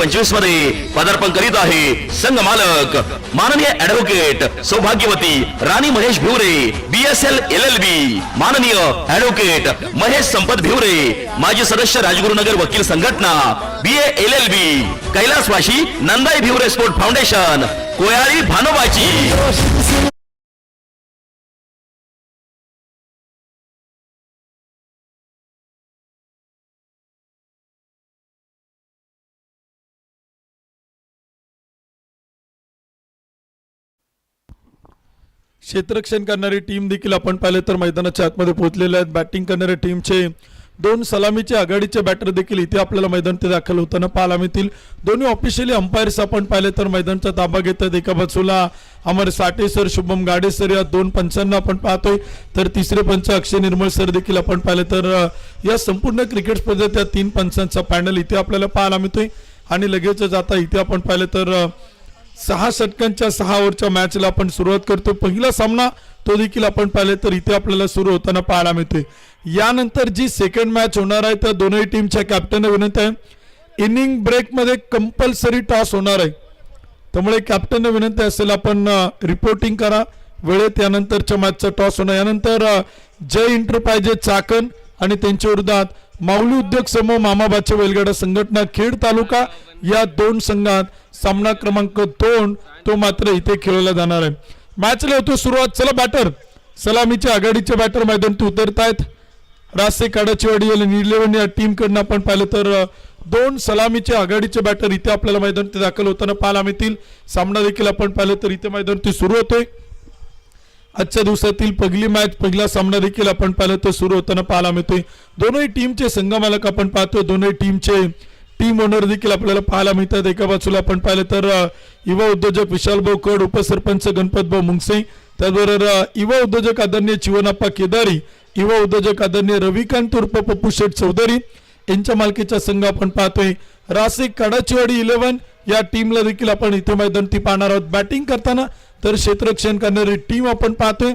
2025 मध्ये पदार्पण करीत आहे संघ मालक माननीय ऍडव्होकेट सौभाग्यवती राणी महेश भिवरे BSL LLB, माननीय ऍडव्होकेट महेश संपत भिवरे माजी सदस्य राजगुरुनगर वकील संघटना BA LLB, कैलासवासी नंदाई भिवरे स्पोर्ट फाउंडेशन कोयाळी भानोबाची। क्षेत्ररक्षण करणारी टीम देखील आपण पाहिले तर मैदानाच्या आतमध्ये पोहोचलेले आहेत। बॅटिंग करणाऱ्या टीमचे दोन सलामीचे आघाडीचे बॅटर देखील इथे आपल्याला मैदान ते दाखल होताना पाहायला मिळतील। दोन्ही ऑफिशियली अंपायर्स आपण पाहिले तर मैदानचा ताबा घेतात। एका बाजूला अमर साठे सर, शुभम गाडे सर या दोन पंचांना आपण पाहतोय, तर तिसरे पंच अक्षय निर्मळ सर देखील आपण पाहिले तर या संपूर्ण क्रिकेट स्पर्धेत या तीन पंचांचा पॅनल इथे आपल्याला पाहायला मिळतोय। आणि लगेचच आता इथे आपण पाहिले तर 6 षटकांच्या 6 ओव्हरच्या मॅचला आपण सुरुवात करतो। पहिला सामना तो देखील आपण पाहिले तर इथे आपल्याला सुरू होताना पाहायला मिळतोय। यानंतर जी सेकंड मॅच होणार आहे तर दोन्ही टीमच्या कॅप्टनने विनंती आहे, इनिंग ब्रेक मध्ये कंपल्सरी टॉस होणार आहे, त्यामुळे कॅप्टनने विनंती असेल आपण रिपोर्टिंग करा वेळेत। यानंतरच्या मॅचचा टॉस होणार। यानंतर जय इंटरप्राइजेस चाकण आणि त्यांच्या विरोधात माऊली उद्योग समूह मामाबाचे बैलगाडा संघटना खेड तालुका या दोन संघात सामना क्रमांक 2 तो मात्र इथे खेळवला जाणार आहे। मॅचला होतो सुरुवात। चला बॅटर सलामीचे आघाडीचे बॅटर मैदानात उतरतायत। रासे काडाचीवाडी या नीलेवन या टीम कडनं आपण पाहिलं तर दोन सलामीचे आघाडीचे बॅटर इथे आपल्याला मैदानात दाखल होताना पाहायला मिळतील। सामना देखील आपण पाहिलं तर इथे मैदानात सुरू होतोय। आजच्या दिवसातील पहिली मॅच पहिला सामना देखील आपण पाहिलं तर सुरू होताना पाहायला मिळतोय। दोन्ही टीमचे संघ मालक आपण पाहतो, दोन्ही टीमचे टीम ओनर देखील आपल्याला पाहायला मिळतात। एका बाजूला आपण पाहिलं तर युवा उद्योजक विशालभाऊ कड, उपसरपंच गणपतभाऊ मुंगसे, त्याचबरोबर युवा उद्योजक आदरणीय चिवनाप्पा केदारी, युवा उद्योजक आदरणीय रविकांत उर्फ पप्पू शेठ चौधरी यांच्या मालकीचा संघ आपण पाहतोय। रासे काडाचीवाडी 11 या टीमला देखील आपण इथे मैदानात पाहणार आहोत। बॅटिंग करताना तर क्षेत्ररक्षण करणारी टीम आपण पाहतोय,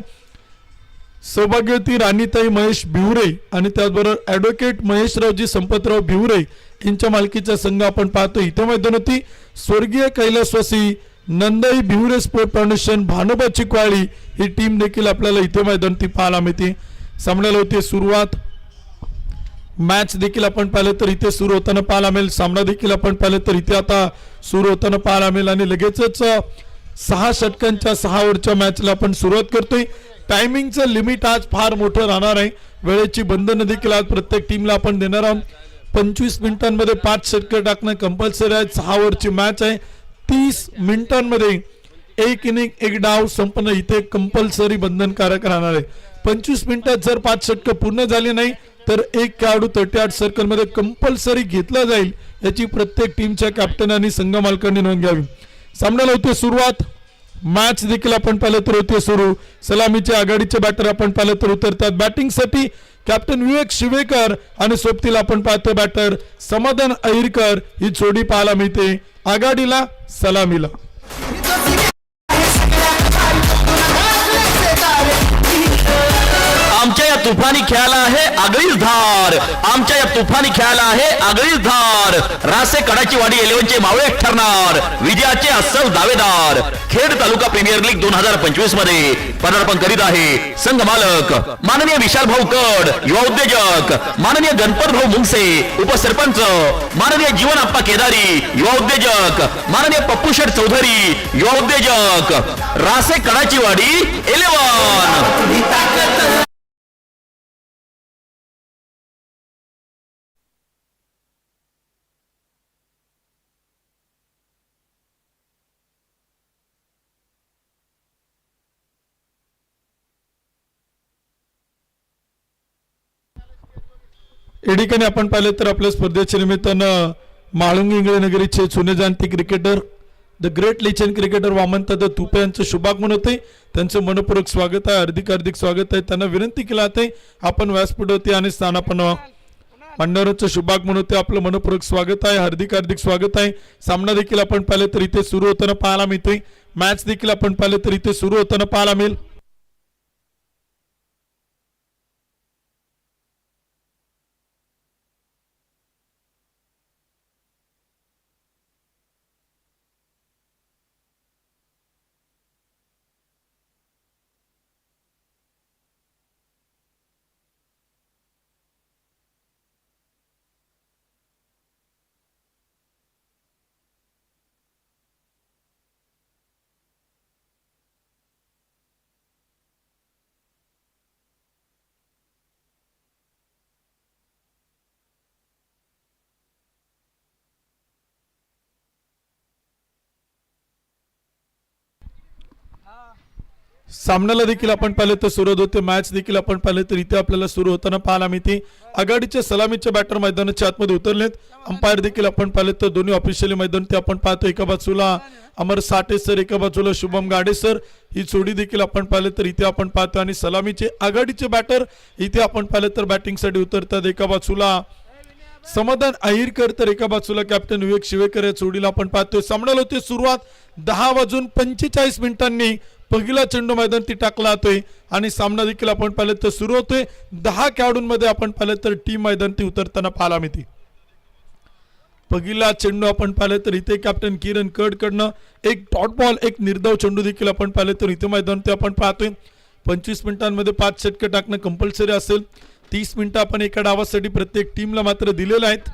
सौभाग्यवती राणीताई महेश भिवरे आणि त्याचबरोबर ऍडव्होकेट महेशरावजी संपतराव भिवरे यांच्या मालकीचा संघ आपण पाहतोय। इथे मैदानात स्वर्गीय कैलासवासी नंदाई भिवरे स्पोर्ट फाउंडेशन भानोबाची क्वाळी ही टीम देखील आपल्याला इथे मैदानात पाहायला मिळते। सामन्याला होते सुरुवात। मॅच देखील आपण पाहिलं तर इथे सुरू होताना पाहायला मिळेल। सामना देखील आपण पाहिलं तर इथे आता सुरू होताना पाहायला मिळेल आणि लगेचच 6 षटकांच्या 6 ओव्हरच्या मॅचला आपण सुरुवात करतोय। टायमिंगचं लिमिट आज फार मोठं राहणार आहे, वेळेची बंधनं देखील आज प्रत्येक टीमला आपण देणार आहोत। 25 मिनिटांमध्ये 5 षटकं टाकणं कंपल्सरी आहे। 6 ओव्हरची मॅच आहे। 30 मिनिटांमध्ये एक इनिंग एक डाव संपणं इथे कंपल्सरी बंधनकारक राहणार आहे। 25 मिनिटात जर 5 षटकं पूर्ण झाली नाही तर एक खेळाडू 38 सर्कल मध्ये कंपल्सरी घेतला जाईल, याची प्रत्येक टीमच्या कॅप्टन आणि संघ मालकांनी नोंद घ्यावी। सामन्याला होते सुरुवात। मॅच देखील आपण पाहिलं तर होते सुरू। सलामीचे आघाडीचे बॅटर आपण पाहिलं तर उतरतात। बॅटिंगसाठी कॅप्टन विवेक शिवेकर आणि सोबतीला आपण पाहतो बॅटर समाधान अहिरकर ही जोडी पाहायला मिळते आघाडीला सलामीला। आमच्या या तुफानी खेळाला आहे आगळीच धार, आमच्या या तुफानी खेळाला आहे आगळीच धार। रासे कडाचीवाडी 11 चे मावळे ठरणार विजयाचे अस्सल दावेदार। खेड तालुका प्रीमियर लीग 2025 मध्ये पदार्पण करीत आहे संघ मालक माननीय विशालभाऊ कड, युवा उद्योजक माननीय गणपतभाऊ मुंगसे, उपसरपंच माननीय जीवनाप्पा केदारी, युवा उद्योजक माननीय पप्पू शेठ चौधरी, युवा उद्योजक रासे कडाचीवाडी 11। एडिकने आपण पाहिलं तर आपल्या स्पर्धेच्या निमित्तानं माळुंगी इंगळे नगरीचे जुने जाणते cricketer the great legend cricketer Vamandada Tupe यांचं शुभागमन होते। त्यांचं मनपूर्वक स्वागत आहे, हार्दिक स्वागत आहे। त्यांना विनंती केली जाते आपण व्यासपीठावरती आणि स्थानापन्न मान्यवरांचं शुभागमन होते। आपलं मनपूर्वक स्वागत आहे, हार्दिक स्वागत आहे। सामना देखील आपण पाहिलं तर इथे सुरू होताना पाहायला मिळतोय। मॅच देखील आपण पाहिलं तर इथे सुरू होताना पाहायला मिळेल। सामन्याला देखील आपण पाहिले तर सुरुवात होते, मॅच देखील आपण पाहिले तर इथे आपल्याला सुरू होताना पाहायला मिळते. आघाडीचे सलामीचे बॅटर मैदानाच्या आतमध्ये उतरलेत. अंपायर देखील आपण पाहिले तर दोन्ही ऑफिशियली मैदान ते आपण पाहतो. एका बाजूला अमर साठे सर, एका बाजूला शुभम गाडे सर, ही जोडी देखील आपण पाहिले तर इथे आपण पाहतो. आणि सलामीचे आघाडीचे बॅटर इथे आपण पाहिले तर बॅटिंगसाठी उतरतात. एका बाजूला समाधान अहिरकर तर एका बाजूला कॅप्टन विवेक शिवेकर या जोडीला आपण पाहतोय. सामन्याला होते सुरुवात. 10:45 पहिला चेंडू मैदान ती टाकला जातोय आणि सामना देखील आपण पाहिलं तर सुरू होतोय. 10 खेळाडूंमध्ये आपण पाहिलं तर टीम मैदान ती उतरताना पाहायला मिळते. पहिला चेंडू आपण पाहिलं तर इथे कॅप्टन किरण कडकडनं एक डॉट बॉल, एक निर्धाव चेंडू देखील आपण पाहिलं तर इथे मैदान ते आपण पाहतोय. 25 मिनिटांमध्ये 5 षटके टाकणं कंपल्सरी असेल. 30 मिनिटं आपण एका डावासाठी प्रत्येक टीमला मात्र दिलेले आहेत.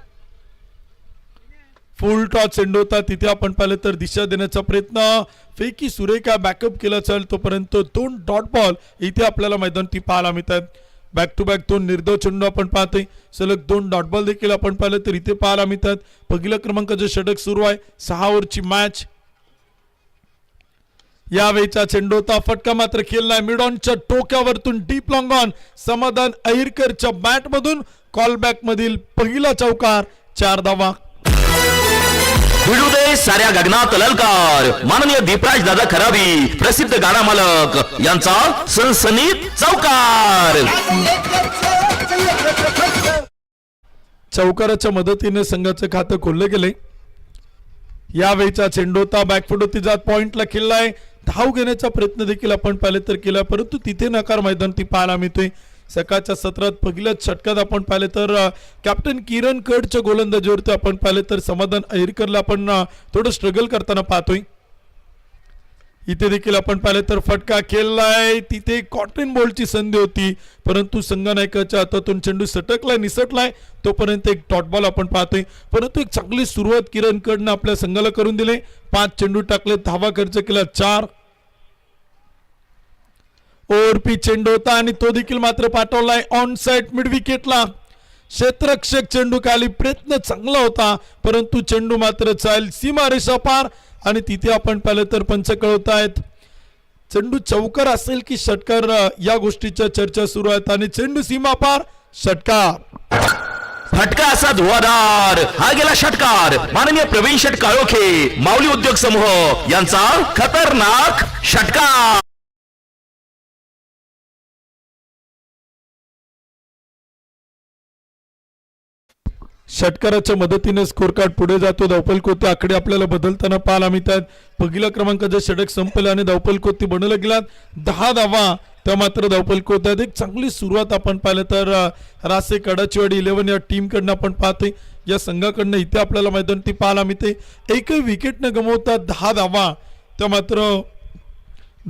फुल टॉस चेंडू होता, तिथे आपण पाहिलं तर दिशा देण्याचा प्रयत्न, फेकी सुरेखा बॅकअप केला चाल तोपर्यंत 2 डॉट बॉल इथे आपल्याला मैदान ती पाहायला मिळतात. बॅक टू बॅक 2 निर्धाव चेंडू आपण पाहतोय. सलग 2 डॉट बॉल देखील आपण पाहिलं तर इथे पाहायला मिळतात. पहिल्या क्रमांकाचे षटक सुरू आहे. 6 ओव्हरची मॅच. यावेळीचा चेंडू होता, फटका मात्र खेळलाय मिड ऑनच्या टोक्यावरतून डीप लॉंग ऑन. समाधान अहिरकरच्या बॅट मधून कॉलबॅक मधील पहिला चौकार. 4 धावा. भिडू दे साऱ्या गगनात ललकार. माननीय दीपराज दादा खराबी, प्रसिद्ध गाणा मालक यांचा सनसनीत चौकार. चौकाराच्या मदतीने संघाचं खातं खोललं गेले. यावेळीचा चेंडू होता, बॅकफुट होती जात पॉइंटला खेळलाय. धाव घेण्याचा प्रयत्न देखील आपण पाहिले तर केला, परंतु तिथे नकार मैदान ती पाहायला मिळतोय. सकाळच्या सत्रात पहिल्याच षटकात आपण पाहिले तर कॅप्टन किरण कडच्या गोलंदाजीवरती आपण पाहिले तर समाधान अहिरकरला आपण थोडं स्ट्रगल करताना पाहतोय. इथे देखील आपण पाहिले तर फटका खेळलाय. तिथे कॉटन बॉलची संधी होती, परंतु संघनायकाच्या हातातून चेंडू सटकलाय, निसटलाय. तोपर्यंत एक डॉट बॉल आपण पाहतोय, परंतु एक चांगली सुरुवात किरण कडनं आपल्या संघाला करून दिले. 5 चेंडू टाकले, धावा खर्च केला 4. ओव्हरपी चेंडू होता आणि तो देखील मात्र पाठवलाय ऑन साइड मिड विकेटला. क्षेत्ररक्षक चेंडू खाली, प्रयत्न चांगला होता, परंतु चेंडू मात्र चाल सीमारेषा पार. आणि तिथे आपण पाहिलं तर पंच कळवत आहेत. चेंडू चौकार असेल की षटकार, या गोष्टीच्या चर्चा सुरू आहेत. आणि चेंडू सीमा पार, षटकार. फटका असा धुवाधार, हा गेला षटकार. माननीय प्रवीण शेट काळोखे, माऊली उद्योग समूह यांचा खतरनाक षटकार. षटकाराच्या मदतीने स्कोर कार्ड पुढे जातो. धावपल कोते आकडे आपल्याला बदलताना पाहायला मिळतात. पहिल्या क्रमांकाचे षटक संपले आणि धावपल कोते बनवला गेला. 10 धावा त्या मात्र धावपल कोत्यात. एक चांगली सुरुवात आपण पाहिलं तर रासे कडाचीवाडी 11 या टीम कडनं आपण पाहतोय. या संघाकडनं इथे आपल्याला मैदान ती पाहायला मिळते. एकही विकेट न गमवता 10 धावा त्या मात्र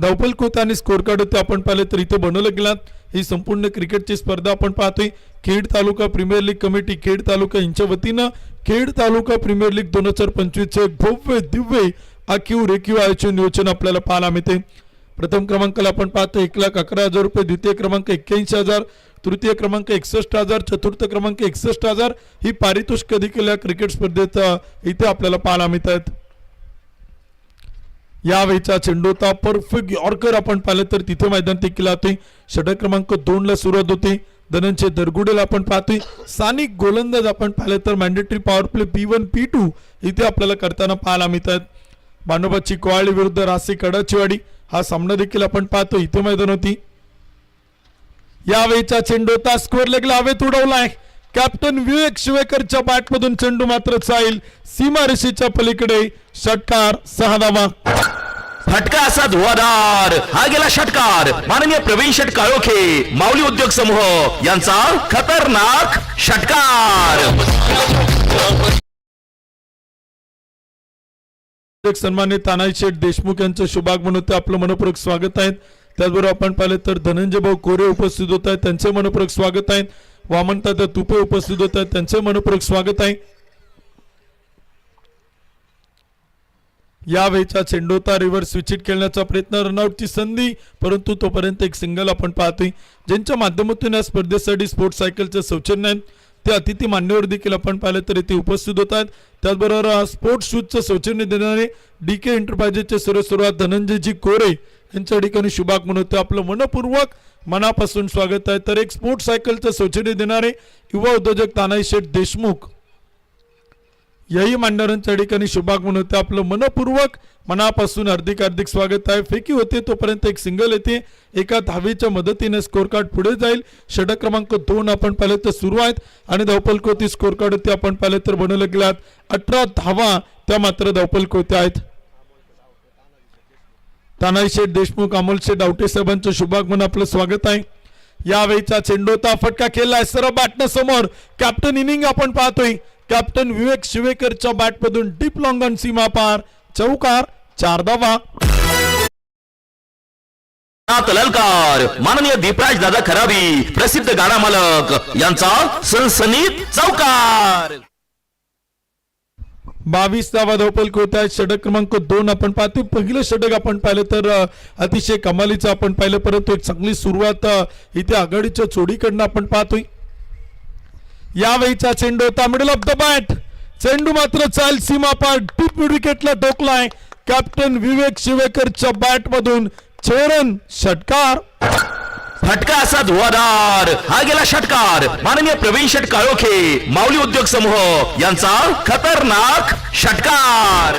धावपल कोता आणि स्कोर कार्ड होते आपण पाहिले तर इथे बनवलं गेलात. ही संपूर्ण क्रिकेटची स्पर्धा आपण पाहतोय. खेड तालुका प्रीमियर लीग कमिटी खेड तालुका यांच्या वतीनं खेड तालुका प्रीमियर लीग 2025 एक भव्य दिव्य आखीव रेखीव आयोजन नियोजन आपल्याला पाहायला मिळते. प्रथम क्रमांकाला आपण पाहतो 1,11,000 रुपये, द्वितीय क्रमांक 81,000, तृतीय क्रमांक 61,000, चतुर्थ क्रमांक 61,000 ही पारितोषिक देखील या क्रिकेट स्पर्धेत इथे आपल्याला पाहायला मिळतात. यावेळीचा चेंडू होता, परफेक्ट यॉर्कर आपण पाहिलं तर तिथे मैदान ते केला होते. षटक क्रमांक 2 ला सुरुवात होते. धनंजय दरगुडेला आपण पाहतोय. स्थानिक गोलंदाज आपण पाहिलं तर mandatory power play P1 P2 इथे आपल्याला करताना पाहायला मिळतात. मानोबाची कोवाळी विरुद्ध रासे कडाचीवाडी हा सामना देखील आपण पाहतो इथे मैदान होती. यावेळीचा चेंडू होता, स्कोअर लेगला हवेत उडवलाय. कॅप्टन विवेक शिवेकरच्या बॅटमधून चेंडू मात्र चाईल सीमारेषेच्या पलीकडे. षटकार, 6 धावा. फटका असा धुवाधार, हा गेला षटकार. माननीय प्रवीण शेट काळोखे, माऊली उद्योग समूह यांचा खतरनाक षटकार. सन्मानित तानाजी शेठ देशमुख यांचं शुभागमन होते, आपलं मनपूर्वक स्वागत आहे. त्याचबरोबर आपण पाहिलं तर धनंजय भाऊ कोरे उपस्थित होत आहेत, त्यांचे मनपूर्वक स्वागत आहे. वामनदादा तुपे उपस्थित होत आहेत, त्यांचे मनपूर्वक स्वागत आहे. यावेळीचा चेंडू होता, रिव्हर्स स्विचिट खेळण्याचा प्रयत्न, रनआउटची संधी, परंतु तोपर्यंत एक सिंगल आपण पाहतोय. ज्यांच्या माध्यमातून या स्पर्धेसाठी स्पोर्ट्स सायकलचं सौजन्य आहे ते अतिथी मान्यवर देखील आपण पाहिलं तर इथे उपस्थित होत आहेत. त्याचबरोबर स्पोर्ट्स शूजचं सौजन्य देणारे DK एंटरप्राइजेसचे सर्वसुरुवात धनंजयजी कोरे यांच्या ठिकाणी शुभागमन होते. आपलं मनपूर्वक मनापासून स्वागत आहे. तर एक स्पोर्ट्स सायकलचं सौजन्य देणारे युवा उद्योजक तानाजी शेठ देशमुख याही मान्यवरांच्या ठिकाणी शुभागमन होते. आपलं मनपूर्वक मनापासून हार्दिक हार्दिक स्वागत आहे. फेकी होते तोपर्यंत एक सिंगल येते. एका धावेच्या मदतीने स्कोर कार्ड पुढे जाईल. षटक क्रमांक 2 आपण पाहिलं तर सुरू आहेत आणि धावपलकोती स्कोर कार्ड होते आपण पाहिलं तर बनवले गेल्यात 18 धावा त्या मात्र धावपलकोती आहेत. तानाजी शेठ देशमुख अमोल शेठ डावटे साहेबांचं शुभागमन आपलं स्वागत आहे. यावेळीचा चेंडूचा फटका केलाय सरळ बॅटनं समोर. कॅप्टन इनिंग आपण पाहतोय. कॅप्टन विवेक शिवेकरच्या बॅटमधून डीप लॉंग ऑन सीमा पार चौकार 4 धावा. ललकार माननीय दीपराज दादा खराबी प्रसिद्ध गाडा मालक यांचा सनसनीत चौकार. 22 धावा धावपलकोती आहेत. षटक क्रमांक 2 आपण पाहतोय. पहिलं षटक आपण पाहिलं तर अतिशय कमालीचं आपण पाहिलं, परंतु एक चांगली सुरुवात इथे आघाडीच्या चोडीकडनं आपण पाहतोय. यावेळीचा चेंडू होता मिडल ऑफ द बॅट. चेंडू मात्र चाल सीमा पार deep mid विकेटला टोकलाय. Captain Vivek शिवेकरच्या bat मधून 6 रन षटकार. फटका असा धुवाधार हा गेला षटकार. माननीय प्रवीण शेठ काळोखे माऊली उद्योग समूह यांचा खतरनाक षटकार.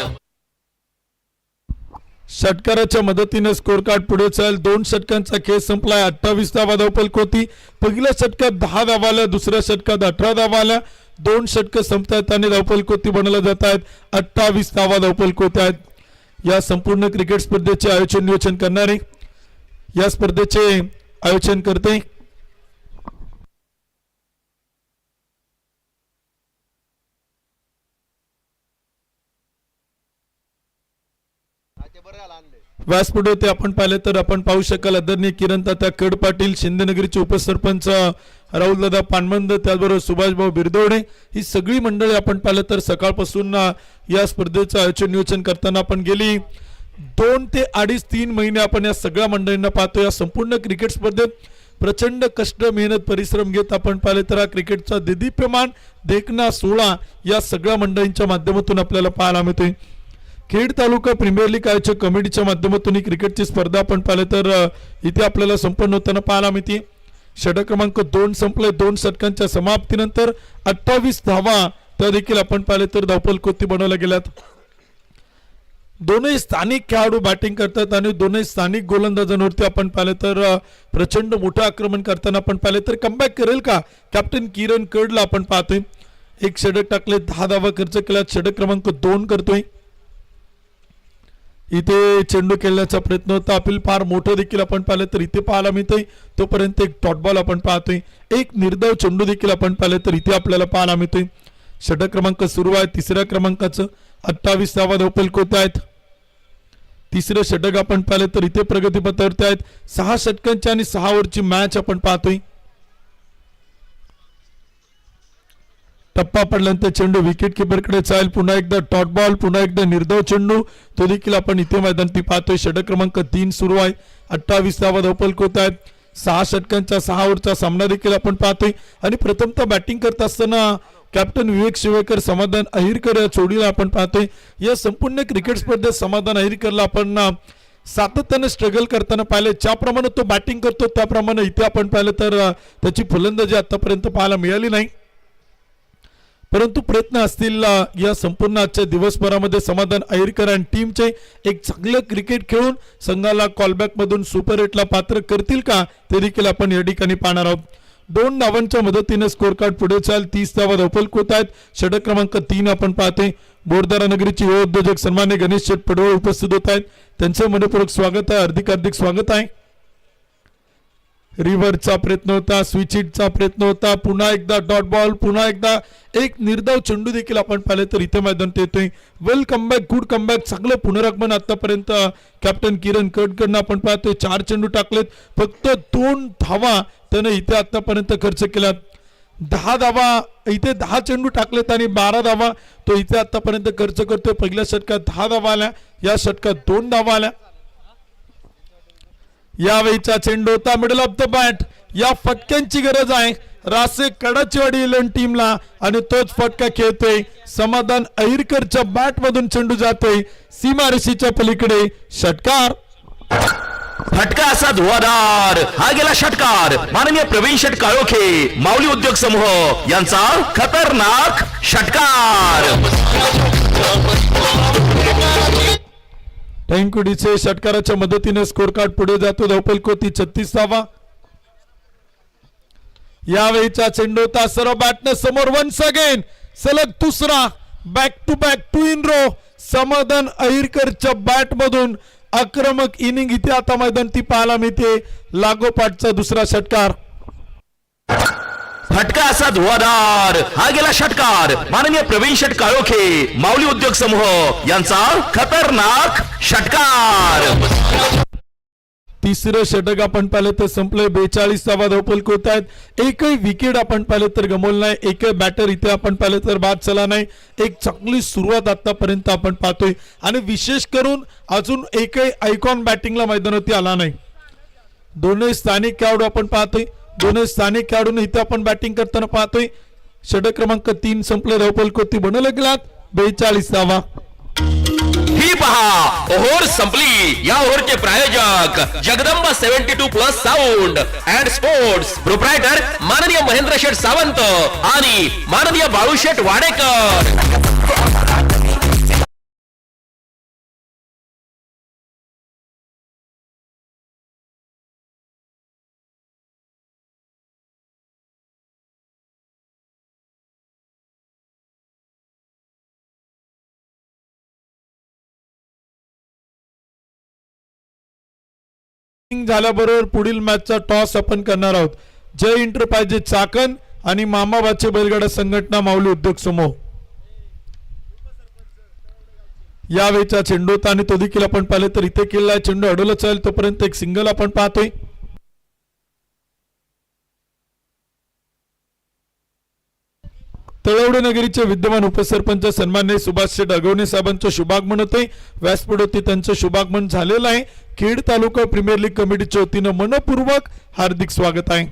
षटकाराच्या मदतीने स्कोर कार्ड पुढे चाल. 2 षटकांचा खेळ संपलाय. 28 धावा धावपलकोती. पहिल्या षटकात 10 धावा आल्या, दुसऱ्या षटकात 18 धावा आल्या. 2 षटक संपतायत आणि धावपलकोती बनवल्या जात आहेत. 28 धावा धावपलकोती आहेत. या संपूर्ण क्रिकेट स्पर्धेचे आयोजन नियोजन करणारे या स्पर्धेचे आयोजन करते व्यासपीठ होते आपण पाहिले तर आपण पाहू शकाल आदरणीय किरण तात्या कड पाटील, शिंदेनगरीचे उपसरपंच राहुल दादा पानमंद, त्याचबरोबर सुभाष भाऊ बिरदोडे, ही सगळी मंडळी आपण पाहिलं तर सकाळपासून या स्पर्धेचं आयोजन नियोजन करताना आपण गेली 2 ते 2.5-3 महिने आपण या सगळ्या मंडळींना पाहतो. या संपूर्ण क्रिकेट स्पर्धेत प्रचंड कष्ट मेहनत परिश्रम घेत आपण पाहिले तर हा क्रिकेटचा देदीप्यमान देखना सोहळा या सगळ्या मंडळींच्या माध्यमातून आपल्याला पाहायला मिळतोय. खेड तालुका प्रीमियर लीग आयोजक कमिटीच्या माध्यमातून ही क्रिकेटची स्पर्धा आपण पाहिले तर इथे आपल्याला संपन्न होताना पाहायला मिळते. षटक क्रमांक 2 संपले. 2 षटकांच्या समाप्तीनंतर 28 धावा त्या देखील आपण पाहिले तर धावपलकोती बनवल्या गेल्यात. दोनही स्थानिक खेळाडू बॅटिंग करतात आणि दोनही स्थानिक गोलंदाजांवरती आपण पाहिले तर प्रचंड मोठं आक्रमण करताना आपण पाहिले तर कमबॅक करेल का कॅप्टन किरण कडला आपण पाहतोय. 1 षटक टाकले, 10 धावा खर्च केला. षटक क्रमांक 2 करतोय. इथे चेंडू खेळण्याचा प्रयत्न होता. अपील फार मोठं देखील आपण पाहिलं तर इथे पाहायला मिळतंय. तोपर्यंत एक डॉट बॉल आपण पाहतोय. एक निर्धाव चेंडू देखील आपण पाहिलं तर इथे आपल्याला पाहायला मिळतोय. षटक क्रमांक सुरू आहे. 3ऱ्या क्रमांकाचं 28 धावा धावपलकोती आहेत. 3रं षटक आपण पाहिलं तर इथे प्रगतीपथावरती आहेत. 6 षटकांची आणि 6 ओव्हरची मॅच आपण पाहतोय. टप्पा पडल्यानंतर चेंडू विकेट किपरकडे जाईल. पुन्हा एकदा डॉट बॉल, पुन्हा एकदा निर्धाव चेंडू, तो देखील आपण इथे मैदानात पाहतोय. षटक क्रमांक 3 सुरू आहे. 28 धावा धावपलकोती आहेत. 6 षटकांचा 6 ओव्हरचा सामना देखील आपण पाहतोय. आणि प्रथमतः बॅटिंग करत असताना कॅप्टन विवेक शिवेकर, समाधान अहिरकर या जोडीला आपण पाहतोय. या संपूर्ण क्रिकेट स्पर्धेत समाधान अहिरकरला आपण सातत्याने स्ट्रगल करताना पाहिले. ज्याप्रमाणे तो बॅटिंग करतो त्याप्रमाणे इथे आपण पाहिलं तर त्याची फलंदाजी आतापर्यंत पाहायला मिळाली नाही. परंतु प्रयत्न असतील या संपूर्ण आजच्या दिवसभरामध्ये समाधान अहिरकर आणि टीमचे एक चांगलं क्रिकेट खेळून संघाला कॉलबॅक मधून सुपर 8ला पात्र करतील का ते देखील आपण या ठिकाणी पाहणार आहोत. 2 धावांच्या मदतीने स्कोर कार्ड पुढे चाल. 30 धावा धावपलकोत आहेत. षटक क्रमांक 3 आपण पाहतोय. बोरदारा नगरीचे युवा उद्योजक सन्मान्य गणेश शेठ पडवळ उपस्थित होत आहेत. त्यांचे मनपूर्वक स्वागत आहे. हार्दिक हार्दिक स्वागत आहे. रिव्हरचा प्रयत्न होता, स्विच हिटचा प्रयत्न होता, पुन्हा एकदा डॉट बॉल, पुन्हा एकदा एक निर्धाव चेंडू देखील आपण पाहिले तर इथे मैदानात येतोय. वेल कमबॅक, गुड कमबॅक, चांगलं पुनरागमन आतापर्यंत कॅप्टन किरण कडकडनं आपण पाहतोय. 4 चेंडू टाकलेत, फक्त 2 धावा त्याने इथे आतापर्यंत खर्च केल्यात. 10 धावा इथे 10 चेंडू टाकलेत आणि 12 धावा तो इथे आतापर्यंत खर्च करतोय. पहिल्या षटकात 10 धावा आल्या, या षटकात 2 धावा आल्या. यावेळीचा चेंडू होता मिडल ऑफ द बॅट. या फटक्यांची गरज आहे रासे कडाचीवाडी इलेव्हन टीमला आणि तोच फटका खेळतोय समाधान अहिरकरच्या बॅट मधून. चेंडू जातोय सीमारेषेच्या पलीकडे. षटकार. फटका असा धुवाधार हा गेला षटकार माननीय प्रवीण शेट काळोखे माऊली उद्योग समूह यांचा खतरनाक षटकार. टँकुडीचे षटकाराच्या मदतीने स्कोर कार्ड पुढे जातो. धावपल कोती 36वा. यावेळीचा चेंडू होता सर्व बॅटने समोर. वन्स अगेन सलग दुसरा back to back 2 in row Samadhan अहिरकरच्या बॅट मधून आक्रमक इनिंग इथे आता मैदान ती पाहायला मिळते. लागोपाठचा दुसरा षटकार. फटका असा धुवाधार हा गेला षटकार माननीय प्रवीण शेट काळोखे माऊली उद्योग समूह यांचा खतरनाक षटकार. तिसरं षटक आपण पाहिलं तर संपलंय. 42वा धावपल होत आहेत. एकही विकेट आपण पाहिलं तर गमवलं नाही. एकही बॅटर इथे आपण पाहिलं तर बाद चला नाही. एक चांगली सुरुवात आतापर्यंत आपण पाहतोय आणि विशेष करून अजून एकही आयकॉन बॅटिंगला मैदानावरती आला नाही. दोन्ही स्थानिक खेळाडू आपण पाहतोय. दोन्ही स्थानिक खेळाडूंनी इथे आपण बॅटिंग करताना पाहतोय. षटक क्रमांक 3 संपलं. धावपल कोती बनवलं गेलात 42वा. ही पहा ओव्हर संपली. या ओव्हरचे प्रायोजक Jagdamba 72+ sound and sports proprietor माननीय महेंद्र शेठ सावंत आणि माननीय बाळू शेठ वाडेकर. झाल्याबरोबर पुढील मॅचचा टॉस आपण करणार आहोत. जय इंटरप्राइजेस चाकण आणि मामाबाचे बैलगाडा संघटना माऊली उद्योग समूह. यावेळीचा चेंडू होता आणि तो देखील आपण पाहिले तर इथे केलेला चेंडू अडवला चालेल तोपर्यंत एक सिंगल आपण पाहतोय. तळवडे नगरीचे विद्यमान उपसरपंच सन्माननीय सुभाष शेठ अगवणे साहेबांचं शुभागमन होते. व्यासपीठ होती त्यांचं शुभागमन झालेलं आहे. खेड तालुका प्रीमियर लीग कमिटीच्या वतीनं मनपूर्वक हार्दिक स्वागत आहे.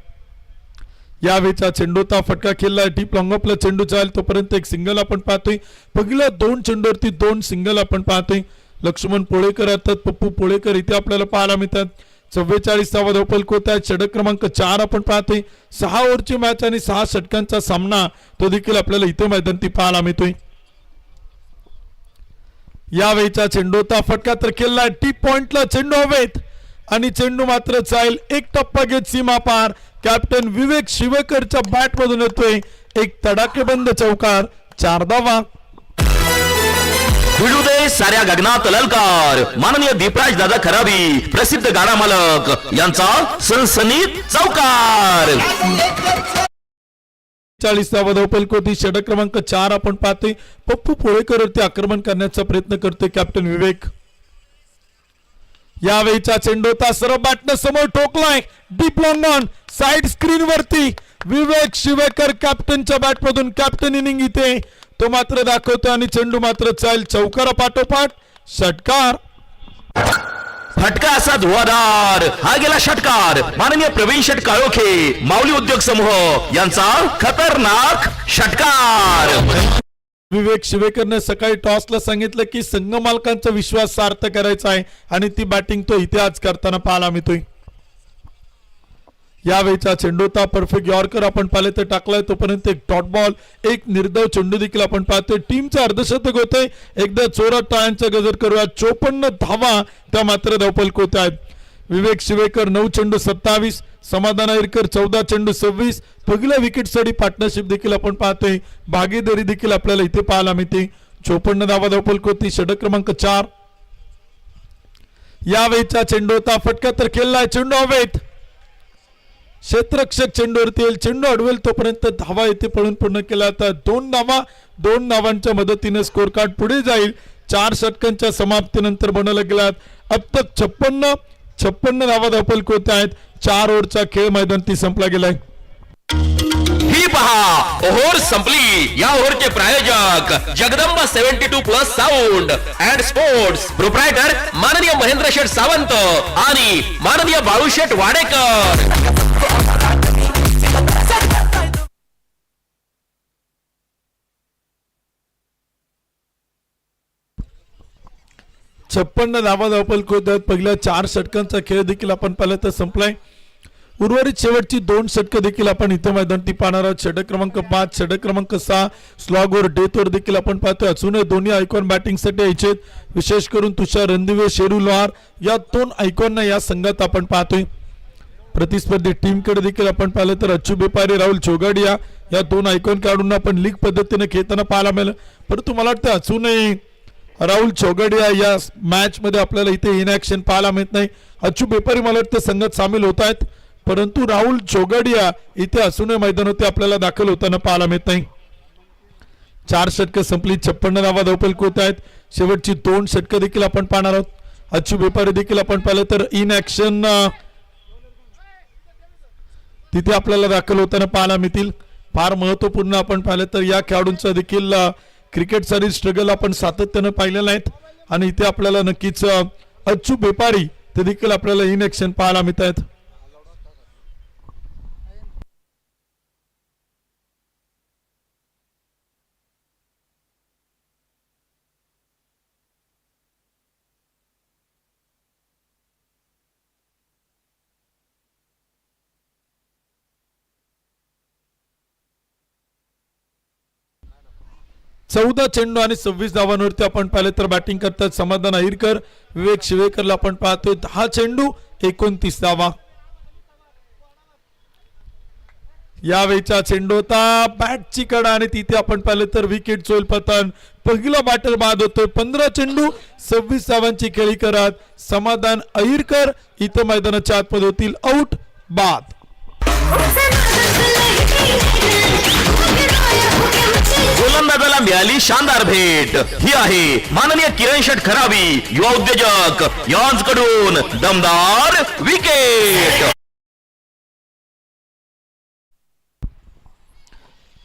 यावेळीचा चेंडूचा फटका खेळला. डीप लॉंगअपला चेंडू जाईल तोपर्यंत एक सिंगल आपण पाहतोय. पहिल्या 2 चेंडूवरती 2 सिंगल आपण पाहतोय. लक्ष्मण पोळेकर असतात. पप्पू पोळेकर इथे आपल्याला पाहायला मिळतात. 44वा धावपल होत आहे. षटक क्रमांक 4 आपण पाहतोय. 6 ओव्हरची मॅच आणि 6 षटकांचा सामना तो देखील आपल्याला इथे मैदानी पाहायला मिळतोय. यावेळीचा चेंडूचा फटका तर खेळला. टीप पॉइंटला चेंडू हवेत आणि चेंडू मात्र जाईल. एक टप्पा घेत सीमा पार. कॅप्टन विवेक शिवेकरच्या बॅट मधून येतोय एक तडाखेबंद चौकार. 4 धावा. भिडू दे साऱ्या गगनात ललकार माननीय दीपराज दादा खराबी प्रसिद्ध गाडा मालक यांचा सनसनीत चौकार. 40वा धावपल कोती. षटक क्रमांक 4 आपण पाहतोय. पप्पू पोळेकरवरती आक्रमण करण्याचा प्रयत्न करतोय कॅप्टन विवेक. यावेळीचा चेंडू होता सर्व बॅटने समोर ठोकलाय. Deep long on side screen वरती विवेक शिवेकर कॅप्टनच्या बॅट मधून कॅप्टन इनिंग इथे तो मात्र दाखवतो आणि चेंडू मात्र चाल चौकारा पाठोपाठ षटकार. फटका असा धुवाधार हा गेला षटकार माननीय प्रवीण शेट काळोखे माऊली उद्योग समूह यांचा खतरनाक षटकार. विवेक शिवेकरने सकाळी टॉसला सांगितलं की संघ मालकांचा विश्वास सार्थ करायचा आहे आणि ती बॅटिंग तो इथे आज करताना पाहायला मिळतोय. यावेळीचा चेंडूचा परफेक्ट यॉर्कर आपण पाहिले तर टाकलाय तोपर्यंत एक डॉट बॉल एक निर्धाव चेंडू देखील आपण पाहतोय. टीमचं अर्धशतक होतंय. एकदा जोरात टाळ्यांचा गजर करूया. 54 धावा त्या मात्र धावपलक होत आहेत. विवेक शिवेकर 9 चेंडू 27. समाधान अहिरकर 14 चेंडू 26. पहिल्या विकेटसाठी पार्टनरशिप देखील आपण पाहतोय. भागीदारी देखील आपल्याला इथे पाहायला मिळते. 54 धावा धावपलक होती. षटक क्रमांक 4. यावेळीचा चेंडूचा फटका तर खेळलाय. चेंडू हवेत. क्षेत्ररक्षक चेंडूवरती येईल. चेंडू अडवेल तोपर्यंत धावा येथे पळून पूर्ण केला तर 2 धावा. 2 धावांच्या मदतीने स्कोर कार्ड पुढे जाईल. 4 षटकांच्या समाप्तीनंतर बनवलं गेलात. अब तक 56 धावा धावपलक होत आहेत. 4 ओव्हरचा खेळ मैदानी संपला गेलाय. ही पहा ओव्हर संपली. या ओव्हरचे प्रायोजक Jagdamba 72+ sound and sports proprietor माननीय महेंद्र शेठ सावंत आणि माननीय बाळू शेठ वाडेकर. 56 धावा धावपल होत्यात. पहिल्या 4 षटकांचा खेळ देखील आपण पाहिलं तर संपलाय. उर्वरित शेवटची 2 षटकं देखील आपण इथे मैदानी पाहणार आहोत. षटक क्रमांक 5 षटक क्रमांक 6 स्लॉगवर डेथवर देखील आपण पाहतोय. अजूनही दोन्ही आयकॉन बॅटिंगसाठी यायचे. विशेष करून तुषार रणदिवे, शेरू लोहार या 2 आयकॉनना या संघात आपण पाहतोय. प्रतिस्पर्धी टीमकडे देखील आपण पाहिलं तर अच्चू बेपारी, राहुल चोगाडिया या 2 आयकॉन खेळाडूंना आपण लीग पद्धतीने खेळताना पाहायला मिळालं. परंतु मला वाटतं अजूनही राहुल चोगाडिया या मॅच मध्ये आपल्याला इथे इन ऍक्शन पाहायला मिळत नाही. अच्चू बेपारी मला वाटतं संघात सामील होत आहेत, परंतु राहुल चोगाडिया इथे असूनही मैदानावरती आपल्याला दाखल होताना पाहायला मिळत नाही. 4 षटकं संपली. 56 धावा धावपल होत आहेत. शेवटची 2 षटकं देखील आपण पाहणार आहोत. अच्चू बेपारी देखील आपण पाहिलं तर इन ऍक्शन तिथे आपल्याला दाखल होताना पाहायला मिळतील. फार महत्वपूर्ण आपण पाहिलं तर या खेळाडूंचा देखील क्रिकेट सारी स्ट्रगल आपण सातत्यानं पाहिलेलं आहेत आणि इथे आपल्याला नक्कीच अच्चू बेपारी ते देखील आपल्याला इन ऍक्शन पाहायला मिळत आहेत. चौदा चेंडू आणि 26 धावांवरती आपण पाहिलं तर बॅटिंग करतात समाधान अहिरकर. विवेक शिवेकरला आपण पाहतोय 10 चेंडू 29 धावा. यावेळीचा चेंडू होता बॅटची कडा आणि तिथे आपण पाहिलं तर विकेट चोल पतन. पहिला बॅटर बाद होतोय. 15 चेंडू 26 धावांची खेळी करत समाधान अहिरकर इथे मैदानाच्या आतमध्ये होतील. आउट बाद. गोलंदाजाला मिळाली शानदार भेट. ही आहे माननीय किरण शेठ खरावी युवा उद्योजक यांकडून दमदार विकेट.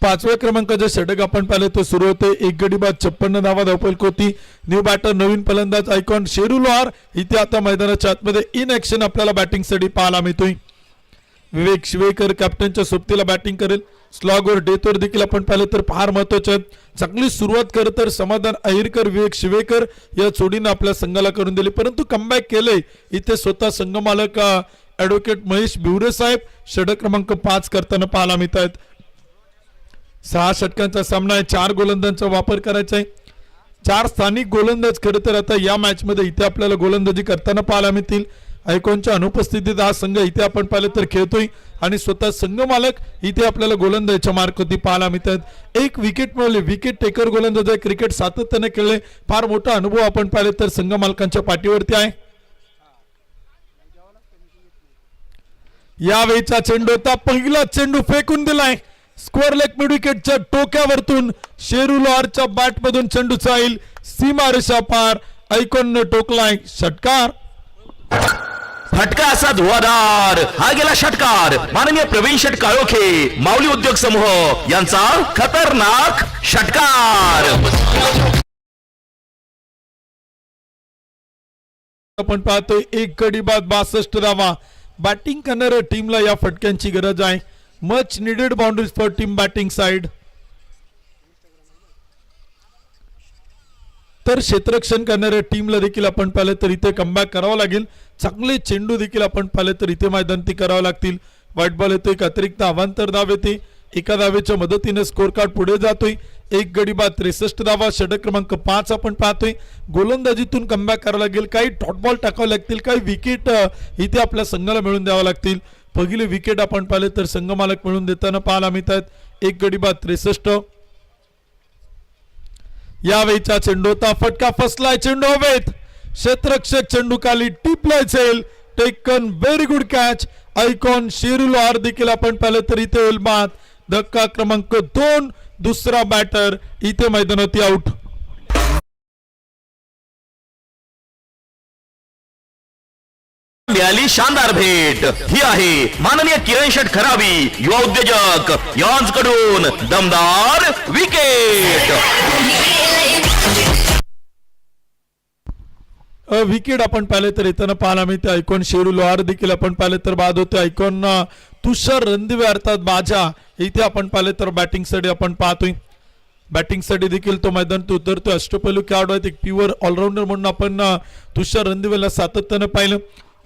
5व्या क्रमांकाचे षटक आपण पाहिले तो सुरू होते. 1 गडी बाद 56 धावा धावपल होती. न्यू बॅटर नवीन फलंदाज आयकॉन शेरू लोहार इथे आता मैदानाच्या आतमध्ये इन ऍक्शन आपल्याला बॅटिंगसाठी पाहायला मिळतोय. विवेक शिवेकर कॅप्टनच्या सोबतीला बॅटिंग करेल. स्लॉगवर डेथवर देखील आपण पाहिलं तर फार महत्वाचे आहेत. चांगली सुरुवात करत तर समाधान अहिरकर विवेक शिवेकर या जोडीने आपल्या संघाला करून दिली, परंतु कमबॅक केले इथे स्वतः संघ मालक ऍडव्होकेट महेश बिवरे साहेब षटक क्रमांक 5 करताना पाहायला मिळत आहेत. 6 षटकांचा सामना आहे. 4 गोलंदाजांचा वापर करायचा आहे. 4 स्थानिक गोलंदाज खरं तर आता या मॅच मध्ये इथे आपल्याला गोलंदाजी करताना पाहायला मिळतील. आयकॉनच्या अनुपस्थितीत हा संघ इथे आपण पाहिलं तर खेळतोय आणि स्वतः संघ मालक इथे आपल्याला गोलंदाजीच्या मार्कवरती पाहायला मिळतात. 1 विकेट मिळवले. विकेट टेकर गोलंदाज आहे. क्रिकेट सातत्याने खेळले. फार मोठा अनुभव आपण पाहिले तर संघ मालकांच्या पाठीवरती आहे. यावेळीचा चेंडू होता. पहिला चेंडू फेकून दिलाय स्क्वेअर लेग मिड विकेटच्या टोक्यावरतून. शेरू लोहारच्या बॅट मधून चेंडू जाईल सीमा रेषा पार. आयकॉनने टोकलाय. षटकार. फटका असा धुवाधार. हा गेला षटकार. माननीय प्रवीण शेठ काळोखे माऊली उद्योग समूह यांचा खतरनाक षटकार. आपण पाहतोय 1 गडी बाद 62 धावा. बॅटिंग करणाऱ्या टीमला या फटक्यांची गरज आहे. Much needed boundaries for team batting side. तर क्षेत्ररक्षण करणाऱ्या टीमला देखील आपण पाहिलं तर इथे कमबॅक करावं लागेल. चांगले चेंडू देखील आपण पाहिलं तर इथे मैदानात करावं लागतील. व्हाईट बॉल येतो. एक अतिरिक्त अवांतर धाव येते. एका धावेच्या मदतीने स्कोर कार्ड पुढे जातोय. 1 गडी बाद 63 धावा. षटक क्रमांक 5 आपण पाहतोय. गोलंदाजीतून कमबॅक करावं लागेल. काही डॉट बॉल टाकावे लागतील. काही विकेट इथे आपल्या संघाला मिळून द्यावं लागतील. पहिले विकेट आपण पाहिले तर संघ मालक मिळून देताना पाहायला मिळतात. 1 गडी बाद 63. यावेळीचा चेंडू होता. फटका फसलाय. चेंडू हवेत. क्षेत्ररक्षक चेंडू खाली टिपलाय. झेल taken. Very good catch. Icon Sheru Lohar देखील आपण पाहिलं तर इथे होईल बाद. धक्का क्रमांक 2. दुसरा बॅटर इथे मैदानावरती आउट. मिळाली शानदार भेट. ही आहे माननीय किरण शेठ खरावी युवा उद्योजक यांकडून दमदार विकेट. विकेट आपण पाहिले तर येताना पाहायला मिळते. आयकॉन शेरू लोहार देखील आपण पाहिले तर बाद होते. आयकॉन तुषार रणदिवे अर्थात बाजा इथे आपण पाहिले तर बॅटिंग साठी आपण पाहतोय. बॅटिंगसाठी देखील तो मैदान उतरतो. अष्टपैलू खेळाडू आहेत, एक प्युअर ऑलराऊंडर म्हणून आपण तुषार रणदिवेला सातत्यानं पाहिलं.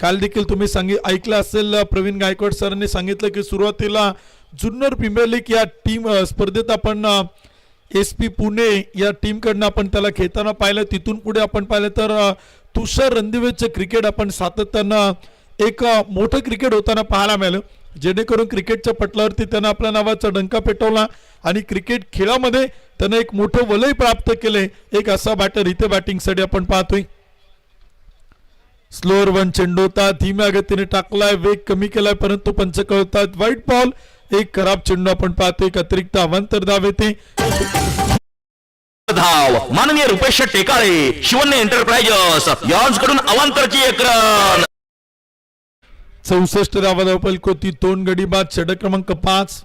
काल देखील तुम्ही ऐकलं असेल, प्रवीण गायकवाड सरांनी सांगितलं की सुरुवातीला जुन्नर प्रीमियर लीग या टीम स्पर्धेत आपण SP पुणे या टीमकडनं आपण त्याला खेळताना पाहिलं. तिथून पुढे आपण पाहिलं तर तुषार रणदिवेचं क्रिकेट आपण सातत्यानं एक मोठं क्रिकेट होताना पाहायला मिळालं, जेणेकरून क्रिकेटच्या पटलावरती त्यानं आपल्या नावाचा डंका पेटवला आणि क्रिकेट खेळामध्ये त्यानं एक मोठं वलय प्राप्त केले. एक असा बॅटर इथे बॅटिंगसाठी आपण पाहतोय. स्लोअर वन चेंडू होता, धीम्या गतीने टाकलाय, वेग कमी केलाय, परंतु पंच कळतात. व्हाईट बॉल, एक खराब चेंडू आपण पाहतोय. एक अतिरिक्त अवांतर धाव येते. धाव माननीय रुपेश टेकाळे, शिवन्य एंटरप्राइजेस यांच्याकडून अवांतरची एक रन. 64 धावा धावपलकोती, 2 गडी बाद. षटक क्रमांक 5.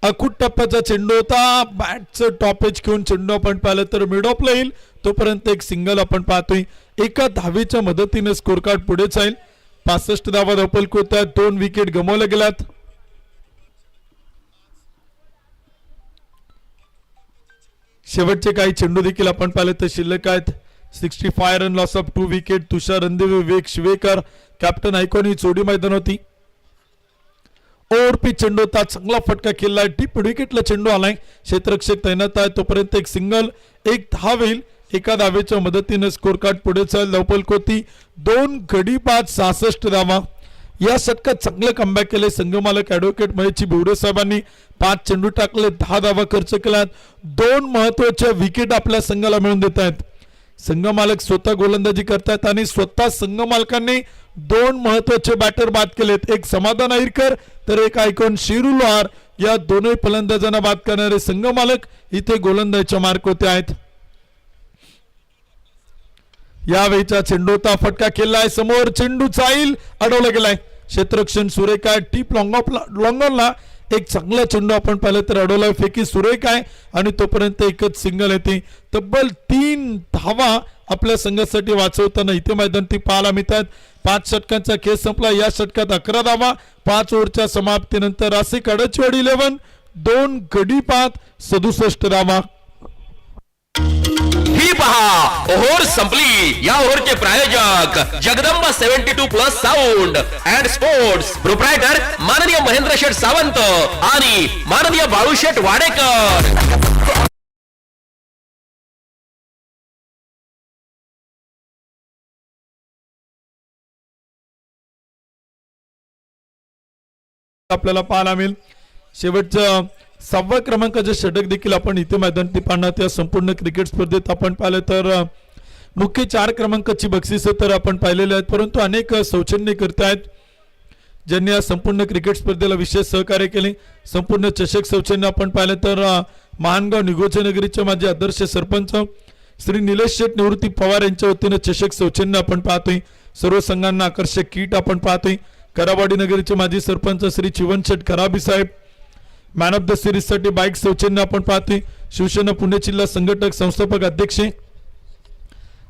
अखूट टप्प्याचा चेंडू होता, बॅटचं टॉपेज घेऊन चेंडू आपण पाहिलं तर मिड ऑफला येईल, तोपर्यंत एक सिंगल आपण पाहतोय. एका धावेच्या मदतीने स्कोर कार्ड पुढे जाईल. 65 धावा धावपलकोतात, 2 विकेट गमावल्या गेल्यात. शेवटचे काही चेंडू देखील आपण पाहिले तर शिल्लक आहेत. 65 run, loss of 2 wicket. Tushar Randive, Vivek Shivekar, captain icon ही जोडी मैदान होती. ओव्हरपी चेंडू होता, चांगला फटका खेळलाय, डीप विकेटला चेंडू आलाय. क्षेत्ररक्षक तैनात आहे, तोपर्यंत एक सिंगल, एक धाव येईल. एका धावेच्या मदतीने स्कोर कार्ड पुढे चाल. धावपलकोती 2 गडी बाद, 66 धावा. या षटकात चांगलं कमबॅक केले संघमालक ऍडव्होकेट महेशजी भिवडे साहेबांनी. 5 चेंडू टाकले, 10 धावा खर्च केल्यात. 2 महत्वाच्या विकेट आपल्या संघाला मिळवून देत आहेत. संघमालक स्वतः गोलंदाजी करतात आणि स्वतः संघमालकांनी 2 महत्वाचे बॅटर बाद केलेत. एक समाधान अहिरकर तर एक आयकॉन शेरू लोहार, या दोन्ही फलंदाजांना बाद करणारे संघमालक इथे गोलंदाजीच्या मार्क होते आहेत. यावेळीचा चेंडू होता, फटका केलाय, समोर चेंडू चाईल, अडवला गेलाय. क्षेत्ररक्षण सुरेख आहे, टीप लॉंगॉनला एक चांगला चेंडू आपण पाहिलं तर अडवलाय. फेकी सुरेख आहे आणि तोपर्यंत एकच सिंगल येते. तब्बल 3 धावा आपल्या संघासाठी वाचवताना इथे मैदान ती पाहायला मिळतात. 5 षटकांचा खेळ संपला. या षटकात 11 धावा. 5 ओव्हरच्या समाप्तीनंतर रासे कडाचीवाडी 11, 2 गडी बाद, 67 धावा. ही पहा ओव्हर संपली. या ओव्हरचे प्रायोजक Jagdamba 72+ sound and sports, proprietor माननीय महेंद्र शेठ सावंत आणि माननीय बाळूशेठ वाडेकर. आपल्याला पाहायला मिळेल. शेवटचं 6व्या क्रमांकाचे षटक देखील आपण इथे मैदानी पाहणार. त्या संपूर्ण क्रिकेट स्पर्धेत आपण पाहिलं तर मुख्य 4 क्रमांकाची बक्षिसं तर आपण पाहिलेली आहेत, परंतु अनेक सौजन्यकर्ते आहेत ज्यांनी या संपूर्ण क्रिकेट स्पर्धेला विशेष सहकार्य केले. संपूर्ण चषक सौजन्य आपण पाहिलं तर महानगाव निघोचे नगरीचे माजी आदर्श सरपंच श्री निलेश शेठ निवृत्ती पवार यांच्या वतीनं चषक सौजन्य आपण पाहतोय. सर्व संघांना आकर्षक किट आपण पाहतोय. करावाडी नगरीचे माजी सरपंच श्री चिवन शेठ खराबी साहेब. मॅन ऑफ द सिरीज साठी बाईक सौजन्य आपण पाहतोय. शिवसेना पुणे जिल्हा संघटक संस्थापक अध्यक्ष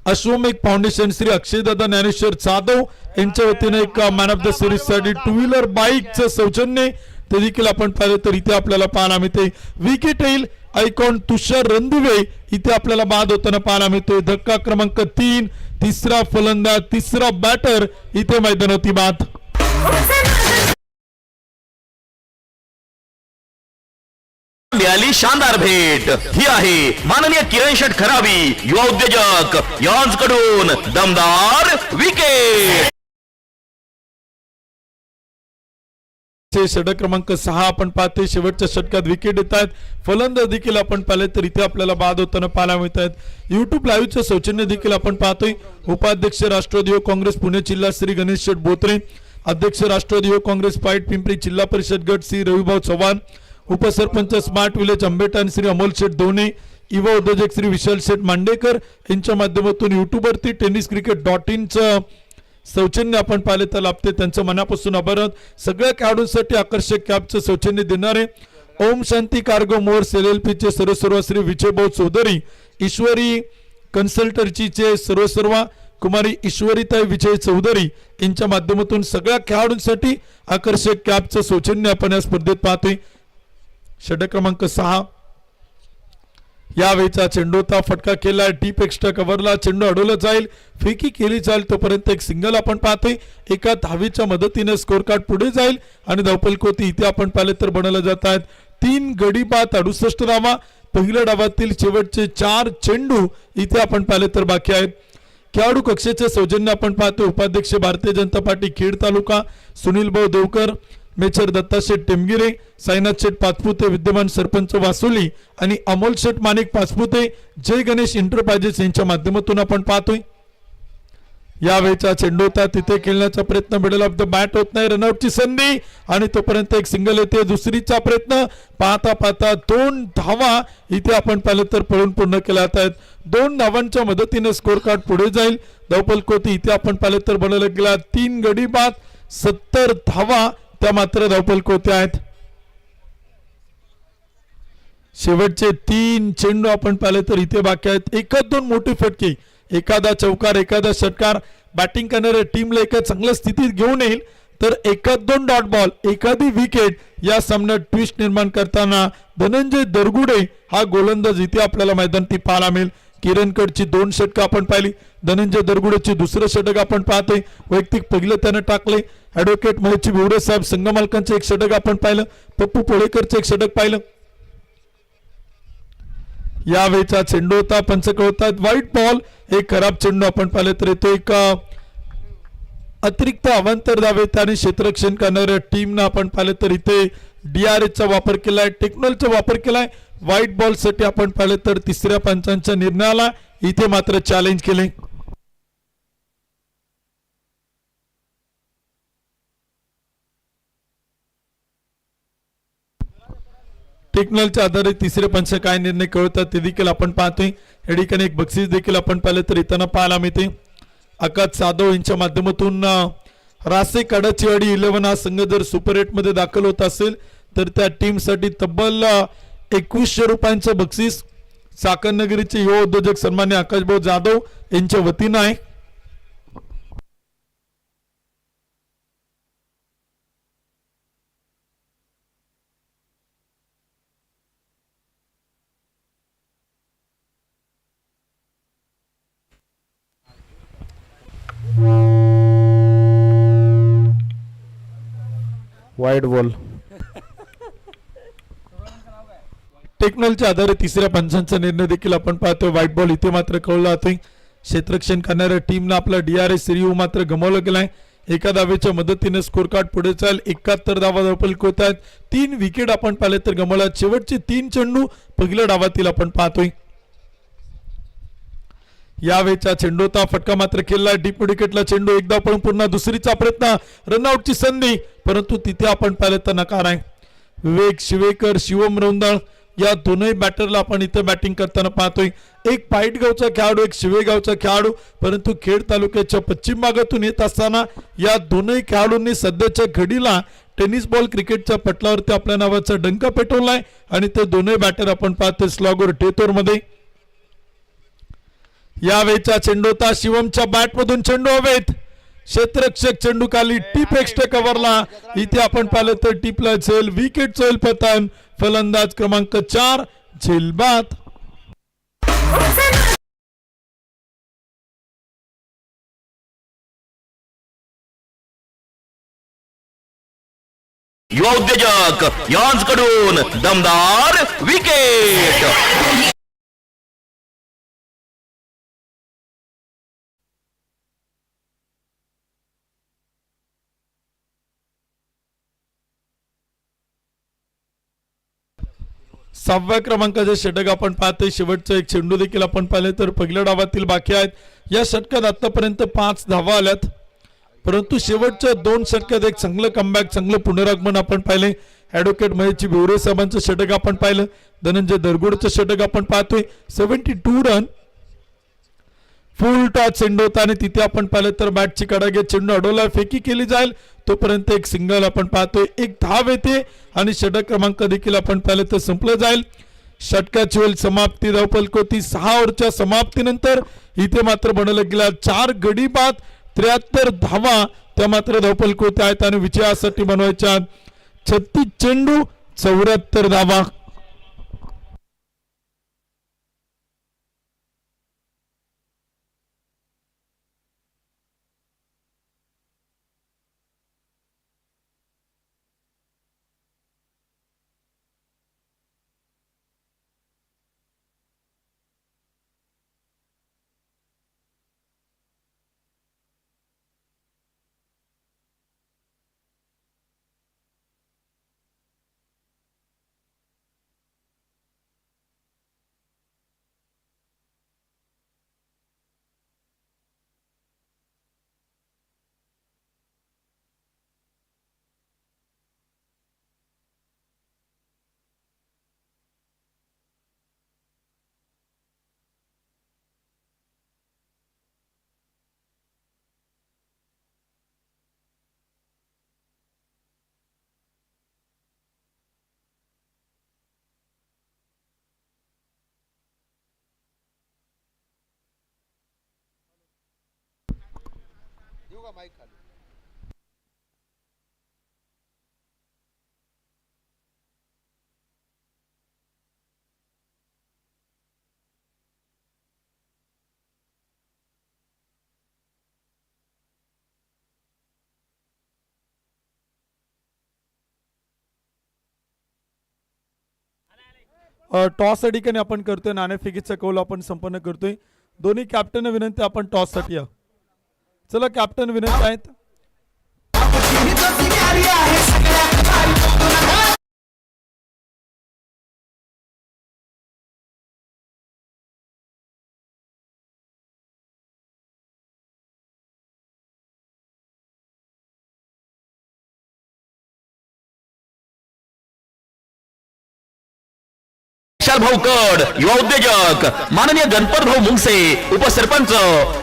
अश्वमेघ फाउंडेशन श्री अक्षयदादा ज्ञानेश्वर जाधव यांच्या वतीने एक मॅन ऑफ द सिरीज साठी 2 व्हीलर बाईकचं सौजन्य ते देखील आपण पाहिलं तर इथे आपल्याला पाहायला मिळते. विकेट येईल, आयकॉन तुषार रणदिवे इथे आपल्याला बाद होताना पाहायला मिळतोय. धक्का क्रमांक 3, तिसरा फलंदाज, तिसरा बॅटर इथे मैदानावरती बाद. मिळाली शानदार भेट. ही आहे माननीय किरण शेठ खराबी, युवा उद्योजक यांच्याकडून दमदार विकेट. षटक क्रमांक 6 आपण पाहतोय. शेवटच्या षटकात विकेट येत आहेत. फलंदाज देखील आपण पाहिले तर इथे आपल्याला बाद होताना पाहायला मिळत आहेत. युट्यूब लाईव्हचं सौजन्य देखील आपण पाहतोय. उपाध्यक्ष राष्ट्रवादी युवक काँग्रेस पुणे जिल्हा श्री गणेश शेठ बोत्रे, अध्यक्ष राष्ट्रवादी युवक काँग्रेस पाईट पिंपरी जिल्हा परिषद गट श्री रविभाऊ चव्हाण, उपसरपंच स्मार्ट विलेज आंबेटान श्री अमोल शेठ दोने, युवा उद्योजक श्री विशाल शेठ मांडेकर यांच्या माध्यमातून युट्यूबवरती tenniscricket.in चं सौजन्य आपण पाहिले तर लाभते. त्यांचं मनापासून आभार. सगळ्या खेळाडूंसाठी आकर्षक कॅपचं सौजन्य देणारे Om Shanti cargo Morse LLP चे सर्व श्री विजयभाऊ चौधरी, ईश्वरी कन्सल्टन्सीचे सर्व कुमारी ईश्वरीताई विजय चौधरी यांच्या माध्यमातून सगळ्या खेळाडूंसाठी आकर्षक कॅपचं सौजन्य आपण या स्पर्धेत पाहतोय. षटक क्रमांक 6 यावेळीचा चेंडू होता, फटका केला डीप एक्स्ट्रा कव्हरला, चेंडू अडवला जाईल, फेकी केली जाईल, तोपर्यंत एक सिंगल आपण पाहतोय. एका धावेच्या मदतीने स्कोर कार्ड पुढे जाईल आणि धावपल कोती इथे आपण पाहिले तर बनवले जात आहेत. 3 गडी बाद 68 धावा. पहिल्या डावातील शेवटचे 4 चेंडू इथे आपण पाहिले तर बाकी आहेत. खेळाडू कक्षेचे सौजन्य आपण पाहतो उपाध्यक्ष भारतीय जनता पार्टी खेड तालुका सुनील भाऊ देवकर, मेचर दत्ता शेठ टेमगिरे, साईनाथ शेठ पाचपुते, विद्यमान सरपंच वासोली आणि अमोल शेठ माणिक पाचपुते, जय गणेश एंटरप्राइजेस यांच्या माध्यमातून आपण पाहतोय. यावेळीचा चेंडू होता, तिथे खेळण्याचा प्रयत्न मिडल ऑफ द बॅट होत नाही, रनआउटची संधी आणि तोपर्यंत एक सिंगल येते. दुसरीचा प्रयत्न पाहता पाहता 2 धावा इथे आपण पाहिलं तर पळून पूर्ण केल्या आहेत. 2 धावांच्या मदतीने स्कोर कार्ड पुढे जाईल. धावपल कोती इथे आपण पाहिलं तर बनवला गेला. 3 गडी बाद 70 धावा त्या मात्र धावपल कोते आहेत. शेवटचे 3 चेंडू आपण पाहिले तर इथे बाकी आहेत. 1-2 मोठी फटके, एखादा चौकार, एखादा षटकार बॅटिंग करणाऱ्या टीमला एका चांगल्या स्थितीत घेऊन येईल, तर 1-2 डॉट बॉल, एखादी विकेट या सामन्यात ट्विस्ट निर्माण करताना धनंजय दरगुडे हा गोलंदाज इथे आपल्याला मैदानात पाहायला मिळेल. किरणकडची 2 षटकं आपण पाहिली, धनंजय दरगुडेची दुसरं षटक आपण पाहतोय, वैयक्तिक पहिलं त्यानं टाकले. ऍडव्होकेट महेश भिवरे साहेब संघमालकांचं एक षटक आपण पाहिलं, पप्पू पोळेकरचं एक षटक पाहिलं. यावेळीचा चेंडू होता, पंच कळवतात व्हाईट बॉल. एक खराब चेंडू आपण पाहिले तर येतो. एक अतिरिक्त अवांतर धावेत आणि क्षेत्ररक्षण करणाऱ्या टीमनं आपण पाहिलं तर इथे DRS चा वापर केलाय, टेक्नॉलॉजीचा वापर केलाय. व्हाईट बॉल साठी आपण पाहिलं तर तिसऱ्या पंचांच्या निर्णयाला इथे मात्र चॅलेंज केले. टेक्नॉलॉजीच्या आधारे तिसरे पंच काय निर्णय कळवतात ते देखील आपण पाहतोय. या ठिकाणी एक बक्षीस देखील आपण पाहिलं तर इथं पाहायला मिळते. आकाश जाधव यांच्या माध्यमातून रासे काडाचीवाडी 11 हा संघ जर सुपर 8 मध्ये दाखल होत असेल तर त्या टीम साठी तब्बल 2100 रुपयांचं बक्षीस साखरनगरीचे युवा उद्योजक सन्मान्य आकाशभाऊ जाधव यांच्या वतीनं आहे. वाईट बॉल. टेक्नॉलॉजीच्या आधारे तिसऱ्या पंचांचा निर्णय देखील आपण पाहतोय. व्हाईट बॉल इथे मात्र कळला जातोय. क्षेत्ररक्षण करणाऱ्या टीमनं आपला DRS रिव्ह्यू मात्र गमावला गेलाय. एका धावेच्या मदतीने स्कोर कार्ड पुढे चाल. 71 धावा धावपल होत आहेत. 3 विकेट आपण पाहिले तर गमावला. शेवटचे 3 चेंडू पहिल्या डावातील आपण पाहतोय. यावेळीचा चेंडू होता, फटका मात्र केला डीप विकेटला चेंडू. एकदा पळून पुन्हा दुसरीचा प्रयत्न, रनआउटची संधी, परंतु तिथे आपण पाहिलं तर नकार आहे. विवेक शिवेकर, शिवम रौंदळ या दोनही बॅटरला आपण इथे बॅटिंग करताना पाहतोय. एक पाईटगावचा खेळाडू, एक शिवेगावचा खेळाडू, परंतु खेड तालुक्याच्या पश्चिम भागातून येत असताना या दोनही खेळाडूंनी सध्याच्या घडीला टेनिस बॉल क्रिकेटच्या पटलावरती आपल्या नावाचा डंका पेटवलाय आणि ते दोनही बॅटर आपण पाहतोय स्लॉगर टेतोर मध्ये. यावेळीचा चेंडू होता, शिवमच्या बॅट मधून चेंडू हवेत, क्षेत्ररक्षक चेंडू खाली टीप एक्स्ट्रा कव्हरला. इथे आपण पाहिलं तर टीपला झेल, विकेट झेल पतन. फलंदाज क्रमांक 4 झेलबाद. युवा उद्योजक यांकडून दमदार विकेट. सहाव्या क्रमांकाचे षटक आपण पाहतोय. शेवटचा एक चेंडू देखील आपण पाहिले तर पहिल्या डावातील बाकी आहेत. या षटकात आतापर्यंत 5 धावा आल्यात, परंतु शेवटच्या 2 षटकात एक चांगलं कमबॅक, चांगलं पुनरागमन आपण पाहिले. ऍडव्होकेट महेश भिवरे साहेबांचं षटक आपण पाहिलं, धनंजय दरगुडचं षटक आपण पाहतोय. 72 रन फुल टॉस चेंडू होता आणि तिथे आपण पाहिलं तर बॅटची कडागे चेंडू अडवला, फेकी केली जाईल, तोपर्यंत एक सिंगल आपण पाहतोय. एक धाव येते आणि षटक क्रमांक देखील आपण पाहिलं तर संपलं जाईल. षटकाची वेळ समाप्ती, धावपल कोती 6 ओव्हरच्या समाप्तीनंतर इथे मात्र बनवलं गेला 4 गडी बाद 73 धावा त्या मात्र धावपल कोती आहेत आणि विजयासाठी बनवायच्या 36 चेंडू 74 धावा. टॉस या ठिकाणी आपण करतोय, नाणेफेकीचा कौल आपण संपन्न करतोय. दोन्ही कॅप्टन विनंती, आपण टॉस साठी या. चला कॅप्टन विनंती आहेत. विशाल भाऊ कड, युवा उद्योजक माननीय गणपत भाऊ मुंगसे, उपसरपंच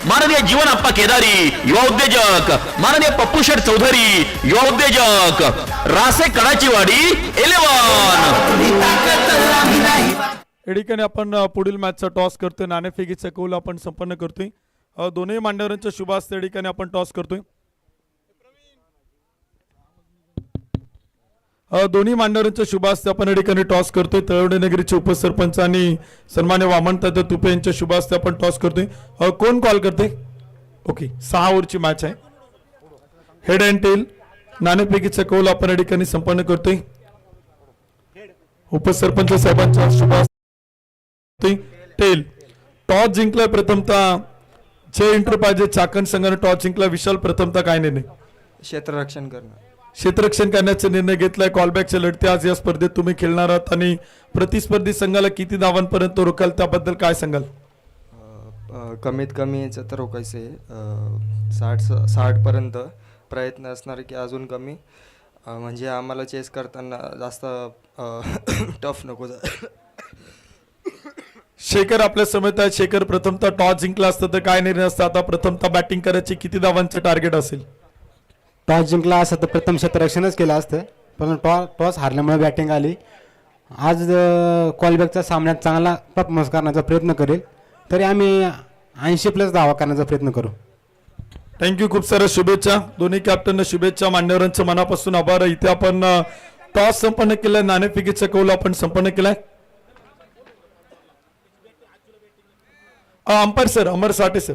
माननीय जीवन आप्पा केदारी, युवा उद्योजक माननीय पप्पू शेठ चौधरी, युवा उद्योजक रासे कडाची वाडी 11. या ठिकाणी आपण पुढील मॅचचा टॉस करतोय, नाणेफेकीचा कौल आपण संपन्न करतोय. दोन्ही मांडवरांच्या शुभ हस्ते या ठिकाणी आपण टॉस करतोय. दोन्ही मांडवरांच्या शुभ हस्ते आपण या ठिकाणी टॉस करतोय. तळवडे नगरीचे उपसरपंच आणि सन्मान्य वामन तात्या तुपे यांच्या शुभ हस्ते आपण टॉस करतोय. कोण कॉल करते? ओके, 6 ओव्हरची मॅच आहे. हेड अँड टेल नाणेफेकीचा कौल आपण या ठिकाणी संपन्न करतोय. उपसरपंच साहेबांच्या शुभ हस्ते टेल. टॉस जिंकलाय प्रथमतः जे इंटरपायजे चाकण संघाने टॉस जिंकला. विशाल प्रथमतः काय निर्णय? क्षेत्ररक्षण करणं. क्षेत्ररक्षण करण्याचा निर्णय घेतलाय. कॉलबॅकच्या लढती आज या स्पर्धेत तुम्ही खेळणार आहात आणि प्रतिस्पर्धी संघाला किती धावांपर्यंत रोखाल त्याबद्दल काय सांगाल? कमीत कमी याचं तर रोखायचं आहे. 60 पर्यंत प्रयत्न असणार की अजून कमी, म्हणजे आम्हाला चेस करताना जास्त टफ नको. शेखर आपल्या समेत आहे. शेखर, प्रथमतः टॉस जिंकला असतं तर काय निर्णय असता? आता प्रथमतः बॅटिंग करायची, किती धावांचं टार्गेट असेल? टॉस जिंकला असतं तर प्रथम क्षेत्ररक्षणच केलं असतं, पण टॉस हारल्यामुळे बॅटिंग आली. आज कॉलबॅकच्या सामन्यात चांगला परफॉर्मन्स करण्याचा प्रयत्न करेल, तरी आम्ही 80+ धावा करण्याचा प्रयत्न करू. थँक्यू, खूप साऱ्या शुभेच्छा. दोन्ही कॅप्टनना शुभेच्छा. मान्यवरांचं मनापासून आभार. इथे आपण टॉस संपन्न केलाय, नाणेफेकीचा कौल आपण संपन्न केलाय. अंपायर सर, अमर साठे सर.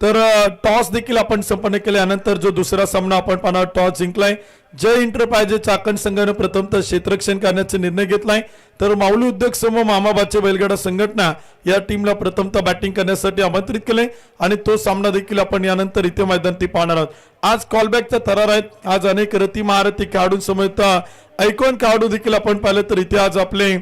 तर टॉस देखील आपण संपन्न केल्यानंतर जो दुसरा सामना आपण पाहणार, टॉस जिंकलाय जय इंटरप्राइजेस चाकण संघाने प्रथमतः क्षेत्ररक्षण करण्याचा निर्णय घेतलाय. तर माऊली उद्योग समूह मामाबाचे बैलगाडा संघटना या टीमला प्रथमतः बॅटिंग करण्यासाठी आमंत्रित केले आणि तो सामना देखील आपण यानंतर इथे मैदानात पाहणार आहोत. आज कॉलबॅकचा थरार आहेत. आज अनेक रती महारथी खेळाडूंसमवेत ऐकॉन खेळाडू देखील आपण पाहिलं तर इथे आज आपले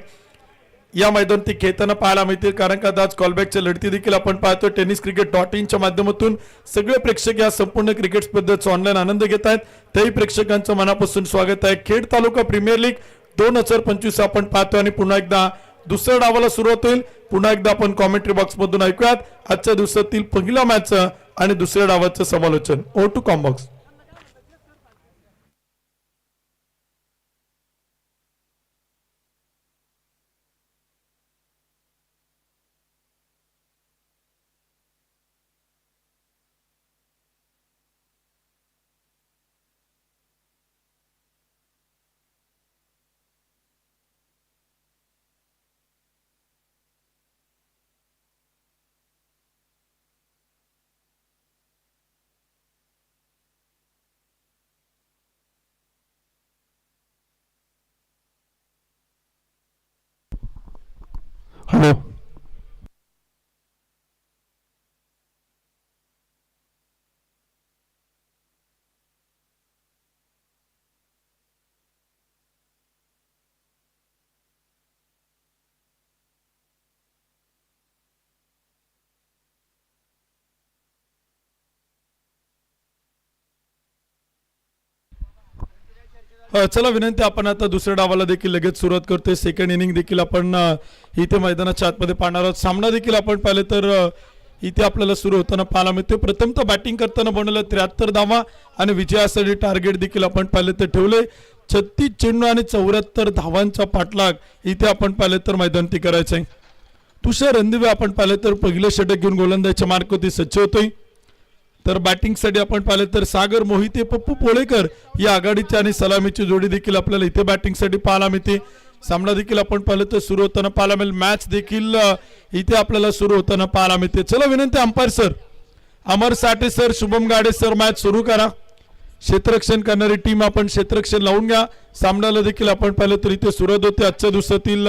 या मैदानात खेळताना पाहायला मिळतील, कारण का आज कॉलबॅकच्या लढती देखील आपण पाहतोय. tenniscricket.in च्या माध्यमातून सगळे प्रेक्षक या संपूर्ण क्रिकेट स्पर्धेचा ऑनलाईन आनंद घेत आहेत. त्याही प्रेक्षकांचं मनापासून स्वागत आहे. खेड तालुका प्रीमियर लीग 2025 आपण पाहतोय आणि पुन्हा एकदा दुसऱ्या डावाला सुरुवात होईल. पुन्हा एकदा आपण कॉमेंट्री बॉक्स मधून ऐकूयात आजच्या दिवसातील पहिल्या मॅच आणि दुसऱ्या डावाचं समालोचन. Over to comm box. Hello, चला विनंती, आपण आता दुसऱ्या डावाला देखील लगेच सुरुवात करतोय. सेकंड इनिंग देखील आपण इथे मैदानाच्या आतमध्ये पाहणार आहोत. सामना देखील आपण पाहिलं तर इथे आपल्याला सुरू होताना पाहायला मिळते. प्रथमतः बॅटिंग करताना बनवलं 73 धावा आणि विजयासाठी टार्गेट देखील आपण पाहिलं तर ठेवले 36 चेंडू आणि 74 धावांचा पाठलाग इथे आपण पाहिलं तर मैदानात करायचं आहे. तुषार रणदिवे आपण पाहिलं तर पहिलं षटक घेऊन गोलंदाजीच्या मार्गावरती सज्ज होतोय. तर बॅटिंगसाठी आपण पाहिलं तर सागर मोहिते पप्पू पोळेकर या आघाडीची आणि सलामीची जोडी देखील आपल्याला इथे बॅटिंगसाठी पाहायला मिळते. सामना देखील आपण पाहिलं तर सुरू होताना पाहायला मिळेल. मॅच देखील इथे आपल्याला सुरू होताना पाहायला मिळते. चला विनंती अंपायर सर, अमर साठे सर, शुभम गाडे सर, मॅच सुरू करा. क्षेत्ररक्षण करणारी टीम आपण क्षेत्ररक्षण लावून घ्या. सामन्याला देखील आपण पाहिलं तर इथे सुरुवात होते. आजच्या दिवसातील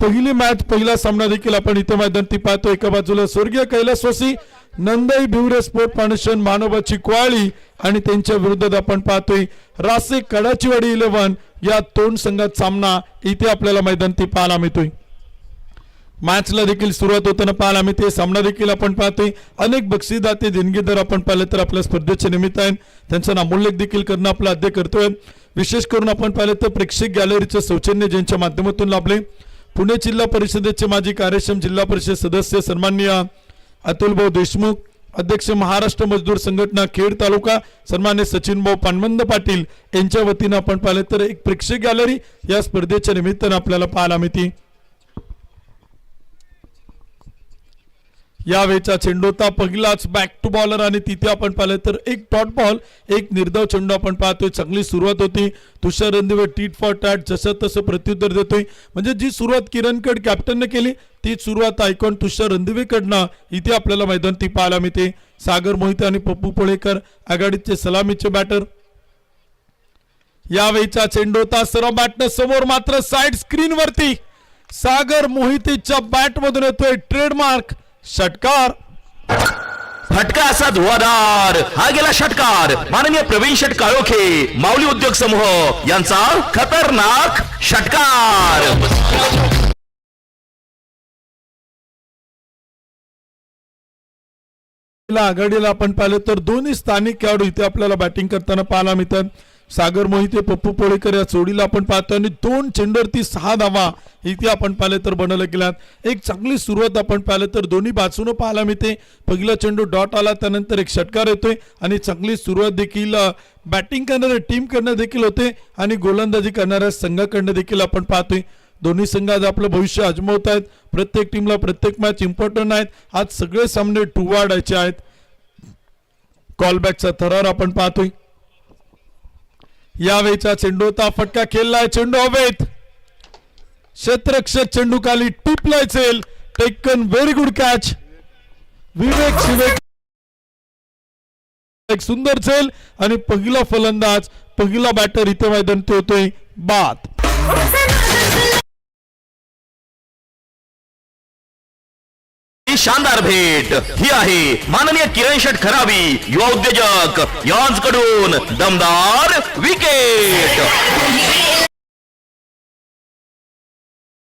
पहिली मॅच, पहिला सामना देखील आपण इथे मैदानी पाहतो. एका बाजूला स्वर्गीय कैलासवासी नंदाई भिवरे स्पोर्ट फाउंडेशन मानोबाची क्वाळी आणि त्यांच्या विरोधात आपण पाहतोय रासे कडाचीवाडी 11 या दोन संघात सामना इथे आपल्याला मैदानी पाहायला मिळतोय. मॅचला देखील सुरुवात होताना पाहायला मिळते. सामना देखील आपण पाहतोय. अनेक बक्षीसदाते देणगीदार आपण पाहिले तर आपल्या स्पर्धेच्या निमित्त आहेत, त्यांचा नामोल्लेख देखील करणं आपलं अध्य करतोय. विशेष करून आपण पाहिलं तर प्रेक्षक गॅलरीचं सौजन्य ज्यांच्या माध्यमातून लाभले. पुणे जिल्हा परिषदेचे माजी कार्यक्षम जिल्हा परिषद सदस्य सन्माननीय अतुलभाऊ देशमुख, अध्यक्ष महाराष्ट्र मजदूर संघटना खेड तालुका सन्मान्य सचिनभाऊ पानवंत पाटील यांच्या वतीनं आपण पाहिलं तर एक प्रेक्षक गॅलरी या स्पर्धेच्या निमित्तानं आपल्याला पाहायला मिळते. यावेळचा चेंडू होता पहिलाच बॅक टू बॉलर आणि तिथे आपण पाहिलं तर एक डॉट बॉल, एक निर्धाव चेंडू आपण पाहतोय. चांगली सुरुवात होती. तुषार रणदिवे टीट फॉर टॅट जसं तसं प्रत्युत्तर देतोय. म्हणजे जी सुरुवात किरणकड कॅप्टनने केली ती सुरुवात आयकॉन तुषार रणदिवेकडनं इथे आपल्याला मैदानी पाहायला मिळते. सागर मोहिते आणि पप्पू पोळेकर आघाडीचे सलामीचे बॅटर. यावेळचा चेंडू होता सर्व बॅटनं समोर, मात्र साइड स्क्रीन वरती सागर मोहितेच्या बॅट मधून येतोय ट्रेडमार्क षटकार. फटका असा धुवाधार, हा गेला षटकार. माननीय प्रवीण शेट काळोखे माऊली उद्योग समूह यांचा खतरनाक षटकार. आघाडीला आपण पाहिलं तर दोन्ही स्थानिक खेळाडू इथे आपल्याला बॅटिंग करताना पाहायला मिळतात. सागर मोहिते पप्पू पोळेकर या जोडीला आपण पाहतो आणि 2 चेंडूवरती 6 धावा इथे आपण पाहिले तर बनवलं गेल्यात. एक चांगली सुरुवात आपण पाहिलं तर दोन्ही बाजूनं पाहायला मिळते. पहिला चेंडू डॉट आला, त्यानंतर एक षटकार येतोय आणि चांगली सुरुवात देखील बॅटिंग करणाऱ्या टीम कडनं देखील होते आणि गोलंदाजी करणाऱ्या संघाकडनं देखील आपण पाहतोय. दोन्ही संघ आज आपलं भविष्य आजमावत आहेत. प्रत्येक टीमला प्रत्येक मॅच इम्पॉर्टंट आहेत. आज सगळे सामने टुवाडायचे आहेत. कॉलबॅकचा थरार आपण पाहतोय. यावेळचा चेंडू होता, फटका खेळलाय, चेंडू हवेत, क्षेत्ररक्षक चेंडू खाली टिपलाय, चेल टेकन, व्हेरी गुड कॅच विवेक शिवेक, एक सुंदर चेल आणि पहिला फलंदाज पहिला बॅटर इथे मैदानी होतोय बाद. शानदार भेट ही आहे माननीय किरण शेट खरावी युवा उद्योजक यांच्याकडून दमदार विकेट.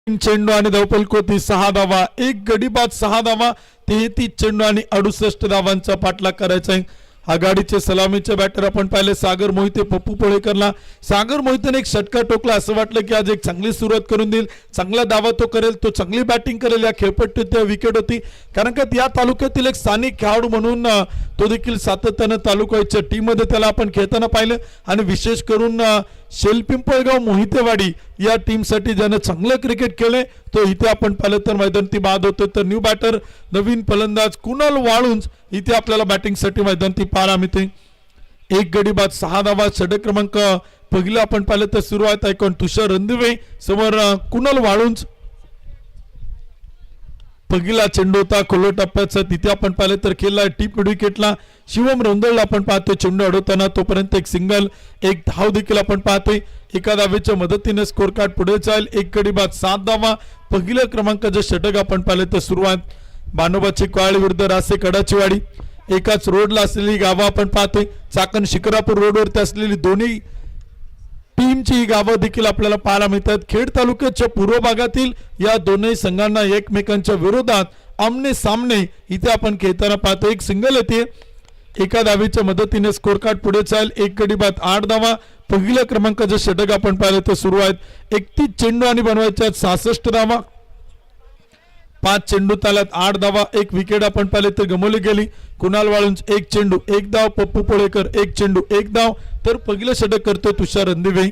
चेंडू आणि धावफलक 6 धावा, एक गडी बाद 6 धावा, 33 चेंडू आणि 68 धावांचा पाठलाग करायचा आहे. आघाडीचे सलामीचे बॅटर आपण पाहिले सागर मोहिते पप्पू पोळेकरला. सागर मोहितेने एक षटकार टोकला, असं वाटलं की आज एक चांगली सुरुवात करून देईल, चांगला दावा तो करेल, तो चांगली बॅटिंग करेल. या खेळपट्टीत त्या विकेट होती, कारण का या तालुक्यातील एक स्थानिक खेळाडू म्हणून तो देखील सातत्यानं तालुक्याच्या टीम मध्ये त्याला आपण खेळताना पाहिलं आणि विशेष करून शेलपिंपळगाव मोहितेवाडी या टीमसाठी ज्यानं चांगलं क्रिकेट खेळले तो इथे आपण पाहिलं तर मैदानी बाद होतो. तर न्यू बॅटर नवीन फलंदाज कुणाल वाळुंज इथे आपल्याला बॅटिंगसाठी मैदानी पाहायला मिळते. एक गडी बाद 6 धावा, षटक क्रमांक पहिलं आपण पाहिलं तर सुरुवात ऐकून तुषार रणदिवे समोर कुणाल वाळुंज. पहिला चेंडू होता खोलो टप्प्याचा, तिथे आपण पाहिलं तर खेळला टीप विकेटला शिवम रोंदळला आपण पाहतोय. चेंडू अडवताना तोपर्यंत एक सिंगल, एक धाव देखील आपण पाहतोय. एका धावेच्या मदतीने स्कोर कार्ड पुढे जाईल. एक गडी बाद 7 धावा, पहिल्या क्रमांकाचं षटक आपण पाहिलं तर सुरुवात मानोबाची क्वाळी विरुद्ध रासे कडाचीवाडी. एकाच रोडला असलेली गावं आपण पाहतोय. चाकण शिक्रापूर रोडवरती असलेली दोन्ही टीमची गावं देखील आपल्याला पाहायला मिळतात. खेड तालुक्याच्या पूर्व भागातील या दोन्ही संघांना एकमेकांच्या विरोधात आमने सामने इथे आपण खेळताना पाहतो. एक सिंगल येते, एका धावेच्या मदतीने स्कोर कार्ड पुढे चाल. एक गडी बाद 8 धावा, पहिल्या क्रमांकाचं षटक आपण पाहिलं तर सुरुवात 31 चेंडू आणि बनवायच्या 66 धावा. 5 चेंडू ताल्यात 8 धावा, एक विकेट आपण पाहिले तर गमावली गेली. कुणाल वाळुंज 1 चेंडू 1 धाव, पप्पू पोळेकर 1 चेंडू 1 धाव. तर पहिलं षटक करतो तुषार रणदिवे.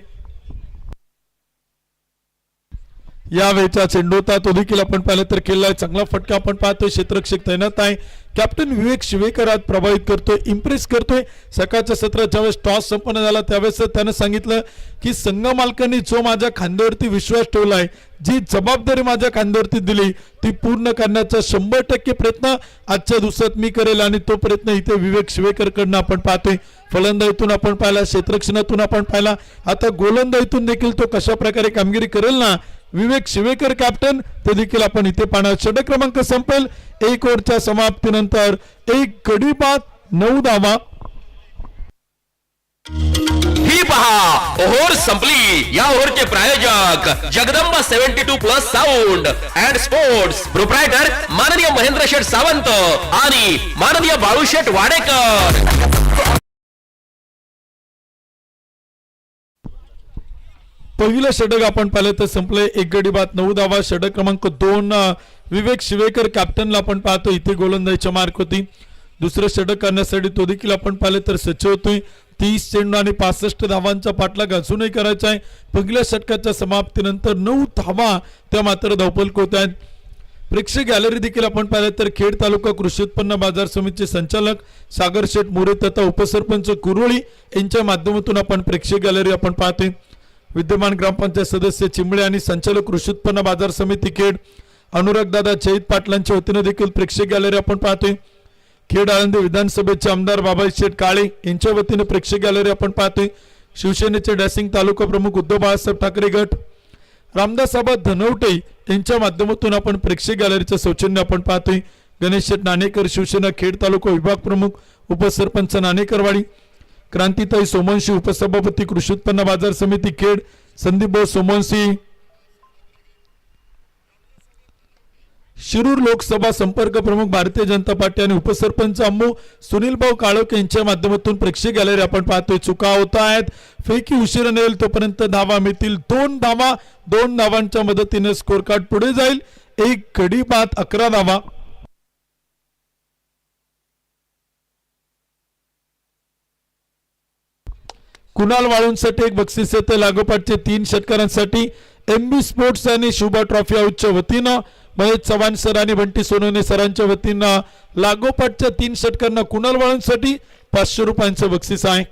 यावेळचा चेंडू होता तो देखील आपण पाहिलं तर केलाय चांगला फटका आपण पाहतोय क्षेत्ररक्षक तैनात आहे कॅप्टन विवेक शिवेकर आज प्रभावित करतोय इम्प्रेस करतोय सकाळच्या सत्रात ज्यावेळेस टॉस संपन्न झाला त्यावेळेस त्यानं सांगितलं की संघ मालकांनी जो माझ्या खांद्यावरती विश्वास ठेवलाय जी जबाबदारी माझ्या खांद्यावरती दिली ती पूर्ण करण्याचा 100% प्रयत्न आजच्या दिवसात मी करेल आणि तो प्रयत्न इथे विवेक शिवेकर कडनं आपण पाहतोय फलंदाजीतून आपण पाहिला क्षेत्ररक्षणातून आपण पाहिला आता गोलंदाजीतून देखील तो कशा प्रकारे कामगिरी करेल ना विवेक शिवेकर कॅप्टन ते देखील आपण इथे पाहणार षटक क्रमांक संपेल 1 ओव्हरच्या समाप्तीनंतर 1 गडी बाद 9 धावा ही पहा ओव्हर संपली या ओव्हरचे प्रायोजक Jagdamba 72+ sound and sports proprietor माननीय महेंद्र शेठ सावंत आणि माननीय बाळूशेठ वाडेकर पहिलं षटक आपण पाहिलं तर संपले 1 गडी बाद 9 धावा षटक क्रमांक 2 विवेक शिवेकर कॅप्टनला आपण पाहतो इथे गोलंदाजीच्या मार्क होती दुसरं षटक करण्यासाठी तो देखील आपण पाहिलं तर सज्ज होतोय 30 चेंडू आणि 65 धावांचा पाठलाग अजूनही करायचा आहे पहिल्या षटकाच्या समाप्तीनंतर 9 धावा त्या मात्र धावपलक होत आहेत प्रेक्षक गॅलरी देखील आपण पाहिलं तर खेड तालुका कृषी उत्पन्न बाजार समितीचे संचालक सागर शेठ मोरे तथा उपसरपंच कुरोळी यांच्या माध्यमातून आपण प्रेक्षक गॅलरी आपण पाहतोय विद्यमान ग्रामपंचायत सदस्य चिंबळे आणि संचालक कृषी उत्पन्न बाजार समिती खेड अनुराग दादा जैत पाटलांच्या वतीने देखील प्रेक्षक गॅलरी आपण पाहतोय खेड आळंदी विधानसभेचे आमदार बाबाई शेठ काळे यांच्या वतीने प्रेक्षक गॅलरी आपण पाहतोय शिवसेनेचे डॅसिंग तालुका प्रमुख उद्धव बाळासाहेब ठाकरे गट रामदासाबा धनवटे यांच्या माध्यमातून आपण प्रेक्षक गॅलरीचं सौजन्य आपण पाहतोय गणेश शेठ नाणेकर शिवसेना खेड तालुका विभाग प्रमुख उपसरपंच नाणेकरवाडी क्रांतीताई सोमवंशी उपसभापती कृषी उत्पन्न बाजार समिती खेड संदीप भाऊ सोमवंशी शिरूर लोकसभा संपर्क प्रमुख भारतीय जनता पार्टी आणि उपसरपंच अम्मू सुनील भाऊ काळोख यांच्या माध्यमातून प्रेक्षक गॅलरी आपण पाहतोय चुका होत आहेत फेकी उशिरा नेल तोपर्यंत धावा मिळतील 2 धावा 2 धावांच्या मदतीने स्कोर कार्ड पुढे जाईल 1 गडी बाद 11 धावा कुणाल वाळूंसाठी एक बक्षीस येते लागोपाठचे 3 षटकारांसाठी MB स्पोर्ट्स आणि शुभा ट्रॉफी हाऊसच्या वतीनं महेश चव्हाण सर आणि बंटी सोनवणे सरांच्या वतीनं लागोपाठच्या 3 षटकांना कुणाल वाळूंसाठी 500 रुपयांचं बक्षीस आहे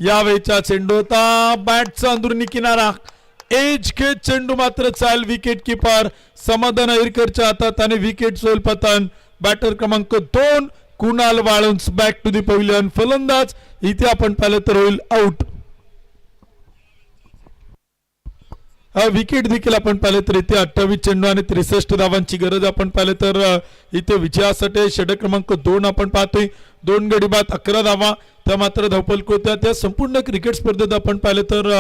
यावेळचा चेंडू होता बॅटचा अंदरुनी किनारा एज के चेंडू मात्र चाल विकेट किपर समाधान अहिरकरच्या हातात आणि विकेट सोल पतन बॅटर क्रमांक 2 Kunal Walunj back to the pavilion फलंदाज इथे आपण पाहिलं तर होईल आउट विकेट देखील आपण पाहिलं तर इथे 28 चेंडू आणि 63 धावांची गरज आपण पाहिलं तर इथे विजयासाठी षटक क्रमांक 2 आपण पाहतोय 2 गडी बाद 11 धावा त्या मात्र धावपलक होत्या त्या संपूर्ण क्रिकेट स्पर्धेत आपण पाहिलं तर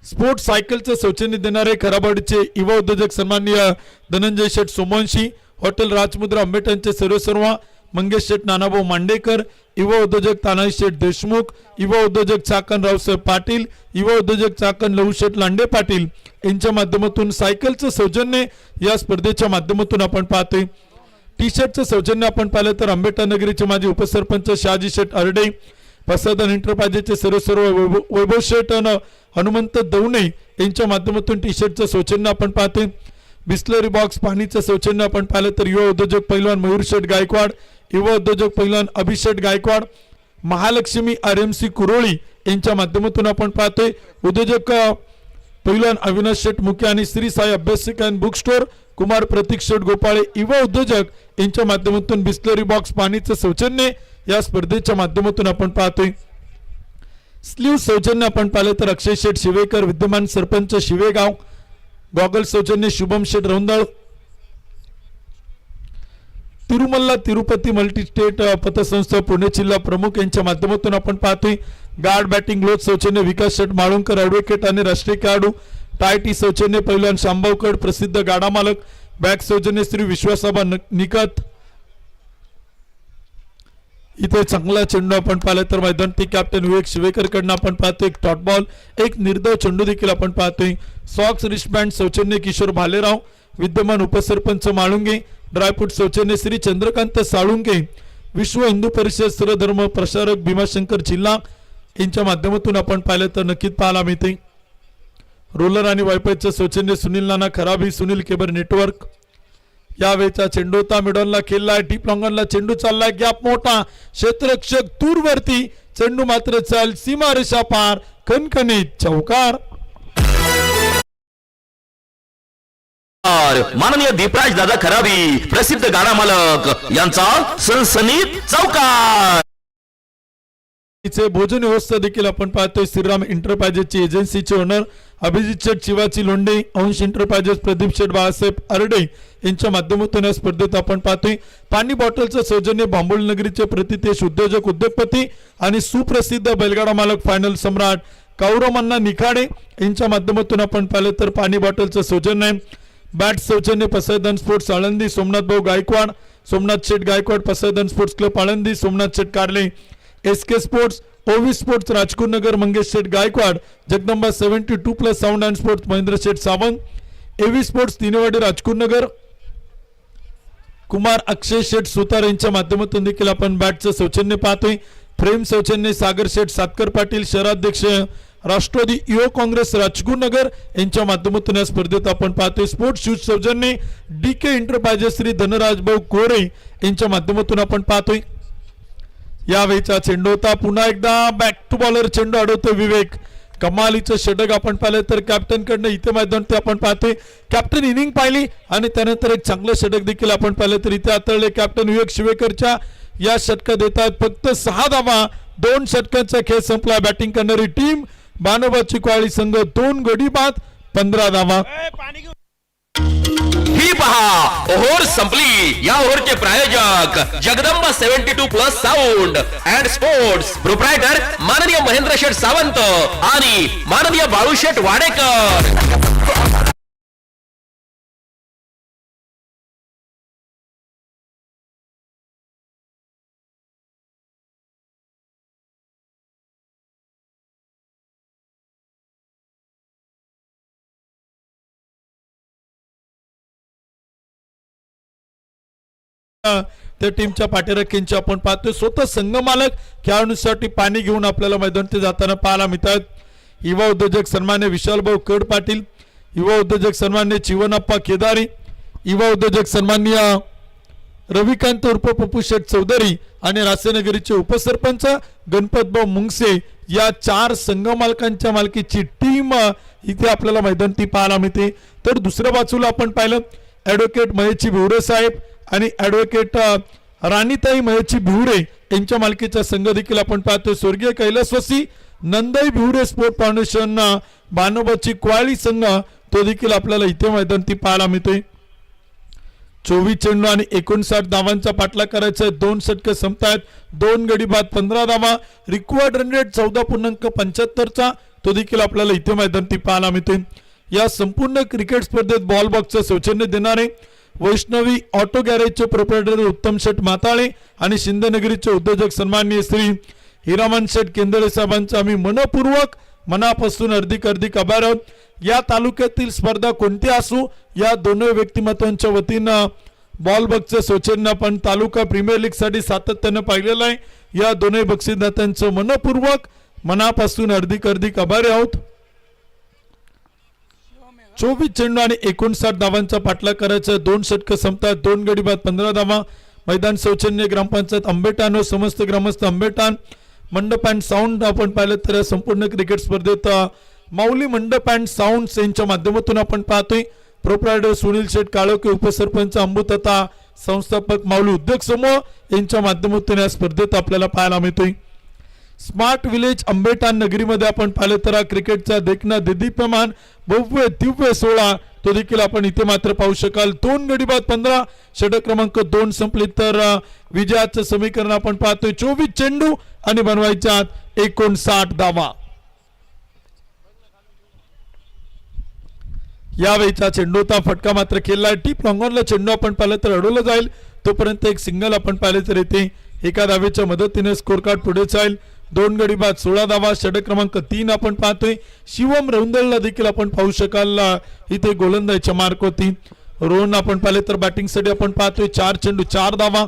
स्पोर्ट्स सायकलचं सौजन्य देणारे खराबवाडीचे युवा उद्योजक सन्माननीय धनंजय शेठ सोमवंशी हॉटेल राजमुद्रा आंबेटनचे सर्वेसर्वा मंगेश शेठ नानाभाऊ मांडेकर युवा उद्योजक तानाजी शेठ देशमुख युवा उद्योजक चाकण रावसाहेब पाटील युवा उद्योजक चाकण लहूशेठ लांडे पाटील यांच्या माध्यमातून सायकलचं सौजन्य या स्पर्धेच्या माध्यमातून आपण पाहतोय टी शर्टचं सौजन्य आपण पाहिलं तर आंबेडकर नगरीचे माजी उपसरपंच शहाजी शेठ अरडे प्रसाधन एंटरप्राइजेसचे सर्व वैभव शेठ हनुमंत दौणे यांच्या माध्यमातून टी शर्टचं सौजन्य आपण पाहतोय बिस्लरी बॉक्स पाणीचं सौजन्य आपण पाहिलं तर युवा उद्योजक पैलवान मयूर शेठ गायकवाड युवा उद्योजक पैलवान अभिषेक गायकवाड महालक्ष्मी RMC कुरोळी यांच्या माध्यमातून आपण पाहतोय उद्योजक पैलवान अविनाश शेठ मुके आणि Shri Sai Abhyasik and book store Kumar Pratik Sheth Gopale युवा उद्योजक यांच्या माध्यमातून बिस्लरी बॉक्स पाणीचं सौजन्य या स्पर्धेच्या माध्यमातून आपण पाहतोय स्लीव सौजन्य आपण पाहिलं तर अक्षय शेठ शिवेकर विद्यमान सरपंच शिवेगाव गॉगल सौजन्य शुभम शेठ रौंदळ तिरुमल्ला तिरुपती मल्टी स्टेट पतसंस्था पुणे जिल्हा प्रमुख यांच्या माध्यमातून आपण पाहतोय गार्ड बॅटिंग ग्लोथ सौजन्य विकास शेठ माळुंकर ॲडव्होकेट आणि राष्ट्रीय खेळाडू टायटी सौजन्य पैलवान शांभावकड प्रसिद्ध गाडा मालक बॅग सौजन्य श्री विश्वासाबा निकत इथे चांगला चेंडू आपण पाहिलं तर मैदान ते कॅप्टन विवेक शिवेकर कडनं आपण पाहतोय एक डॉट बॉल एक निर्धाव चेंडू देखील आपण पाहतोय सॉक्स रिस्टबँड सौजन्य किशोर भालेराव विद्यमान उपसरपंच माळुंगे ड्रायफ्रूट सौजन्य श्री चंद्रकांत साळुंगे विश्व हिंदू परिषद सर्वधर्म प्रसारक भीमाशंकर जिल्हा यांच्या माध्यमातून आपण पाहिलं तर नक्कीच पाहायला मिळते. रोलर आणि वायफायचं सौजन्य सुनील नाना खराबी सुनील केबल नेटवर्क. यावेळेचा चेंडू होता मिडॉनला खेळलाय डीप लॉंगनला चेंडू चाललाय गॅप मोठा क्षेत्ररक्षक दूरवरती चेंडू मात्र चाल सीमारेषा पार कणकणीत चौकार. माननीय दीपराज दादा खराबी प्रसिद्ध गाडा मालक यांचा सनसनीत चौकार. भोजन व्यवस्था देखील आपण पाहतोय. श्रीराम एंटरप्राइजेसची एजन्सीचे ओनर अभिजित शेठ शिवाची लोंढे अंश एंटरप्राइजेस प्रदीप शेठ बाळासाहेब अरडे यांच्या माध्यमातून या स्पर्धेत आपण पाहतोय. पाणी बॉटलचं सौजन्य बांबोळी नगरीचे प्रतितेश उद्योजक उद्योगपती आणि सुप्रसिद्ध बैलगाडा मालक फायनल सम्राट कौरवमन्ना निखाडे यांच्या माध्यमातून आपण पाहिलं तर पाणी बॉटलचं सौजन्य बॅट सौजन्य पसैदन स्पोर्ट्स आळंदी सोमनाथ भाऊ Gaikwad Somnath Sheth Gaikwad Pasaidan sports club Alandi Somnath Sheth Karle SK sports Ovi sports Rajkur Nagar Mangesh Sheth Gaikwad Jagdamba 72+ sound and sports Mahendra Sheth Sawant AV sports Tinewadi Rajkur Nagar Kumar Akshay Sheth Sutar यांच्या माध्यमातून देखील आपण बॅटचं सौजन्य पाहतोय. फ्रेम सौजन्य सागर शेठ सातकर पाटील शहराध्यक्ष राष्ट्रवादी युवक काँग्रेस राजकुर नगर यांच्या माध्यमातून या स्पर्धेत आपण पाहतोय. स्पोर्ट्स शूज सौजन्य DK एंटरप्राइजेस श्री धनराज भाऊ कोरे यांच्या माध्यमातून आपण पाहतोय. यावेळीचा चेंडू होता पुन्हा एकदा बॅक टू बॉलर चेंडू अडवतोय विवेक कमालीचं षटक आपण पाहिलं तर कॅप्टन कडनं इथे मैदान ते आपण पाहतोय. कॅप्टन इनिंग पाहिली आणि त्यानंतर एक चांगलं षटक देखील आपण पाहिलं तर इथे आतळले कॅप्टन विवेक शिवेकरच्या या षटकात येतात फक्त 6 धावा. 2 षटकांचा खेळ संपला. बॅटिंग करणारी टीम बानोबाची क्वाळी संघ 2 गडी बाद 15 धावा. ही पहा ओव्हर संपली. या ओव्हरचे प्रायोजक Jagdamba 72+ sound and sports proprietor माननीय महेंद्र शेठ सावंत आणि माननीय बाळूशेठ वाडेकर. त्या टीमच्या पाठीराखींची आपण पाहतोय. स्वतः संघ मालक खेळाडूंसाठी पाणी घेऊन आपल्याला मैदान ते जाताना पाहायला मिळतात. युवा उद्योजक सन्मान्य विशालभाऊ कड पाटील युवा उद्योजक सन्मान्य चिवनप्पा केदारी युवा उद्योजक सन्मान्य रविकांत उर्फ पप्पू शेठ चौधरी आणि रासेनगरीचे उपसरपंच गणपतभाऊ मुंगसे या 4 संघ मालकांच्या मालकीची टीम इथे आपल्याला मैदान ती पाहायला मिळते. तर दुसऱ्या बाजूला आपण पाहिलं ॲडव्होकेट महेशजी भिवरे साहेब आणि ॲडव्होकेट राणीताई महेशजी भिवरे यांच्या मालकीचा संघ देखील आपण पाहतोय. स्वर्गीय कैलासवासी नंदाई भिवरे स्पोर्ट फाउंडेशन बानोबाची क्वाळी संघ तो देखील आपल्याला इथे मैदान ती पाहायला मिळतोय. 24 चेंडू आणि 59 धावांचा पाठलाग करायचा. 2 षटकं संपतायत. 2 गडी बाद 15 धावा. रिक्वायर्ड रन रेट 14.75चा तो देखील आपल्याला इथे मैदान ती पाहायला मिळतोय. या संपूर्ण क्रिकेट स्पर्धेत बॉल बॉक्सचं सौजन्य देणारे वैष्णवी ऑटो गॅरेजचे प्रोप्रायटर उत्तम शेठ माताळे आणि शिंदेनगरीचे उद्योजक सन्माननीय श्री हिरामन शेठ केंद्रे साहेबांचा आम्ही मनपूर्वक मनापासून हार्दिक आभार आहोत. या तालुक्यातील स्पर्धा कोणती असो या दोन्ही व्यक्तिमत्वांच्या वतीनं बॉल बॉक्सचं सौजन्य आपण तालुका प्रीमियर लीग साठी सातत्यानं पाहिलेलं आहे. या दोन्ही बक्षीसदात्यांचं मनपूर्वक मनापासून हार्दिक आभारी आहोत. 24 चेंडू आणि 59 धावांचा पाठलाग करायचा. 2 षटकं संपतात. 2 गडी बाद 15 धावा. मैदान सौजन्य ग्रामपंचायत आंबेटान व समस्त ग्रामस्थ आंबेटान मंडप अँड साऊंड आपण पाहिलं तर संपूर्ण क्रिकेट स्पर्धेत माऊली मंडप अँड साऊंड यांच्या माध्यमातून आपण पाहतोय. प्रोप्रायटर सुनील शेठ काळोखे उपसरपंच अंबुतथा संस्थापक माऊली उद्योग समूह यांच्या माध्यमातून या स्पर्धेत आपल्याला पाहायला मिळतोय. स्मार्ट विलेज आंबेटान नगरीमध्ये आपण पाहिलं तर क्रिकेटचा देखना देदीप्यमान भव्य दिव्य सोहळा तो देखील आपण इथे मात्र पाहू शकाल. 2 गडी बाद 15 षटक क्रमांक 2 संपले तर विजयाचं समीकरण आपण पाहतोय. 24 चेंडू आणि बनवायच्या 59 धावा. यावेळीचा चेंडूचा फटका मात्र खेळलाय. टीप लॉंगॉनला चेंडू आपण पाहिलं तर अडवलं जाईल. तोपर्यंत एक सिंगल आपण पाहिले तर येते. एका धावेच्या मदतीने स्कोर कार्ड पुढे जाईल. 2 गडी बाद 16 धावा. षटक क्रमांक 3 आपण पाहतोय. शिवम रौंदलला देखील आपण पाहू शकाल इथे गोलंदाजीच्या मार्क होती. रोहन आपण पाहिले तर बॅटिंग साठी आपण पाहतोय. 4 चेंडू 4 धावा.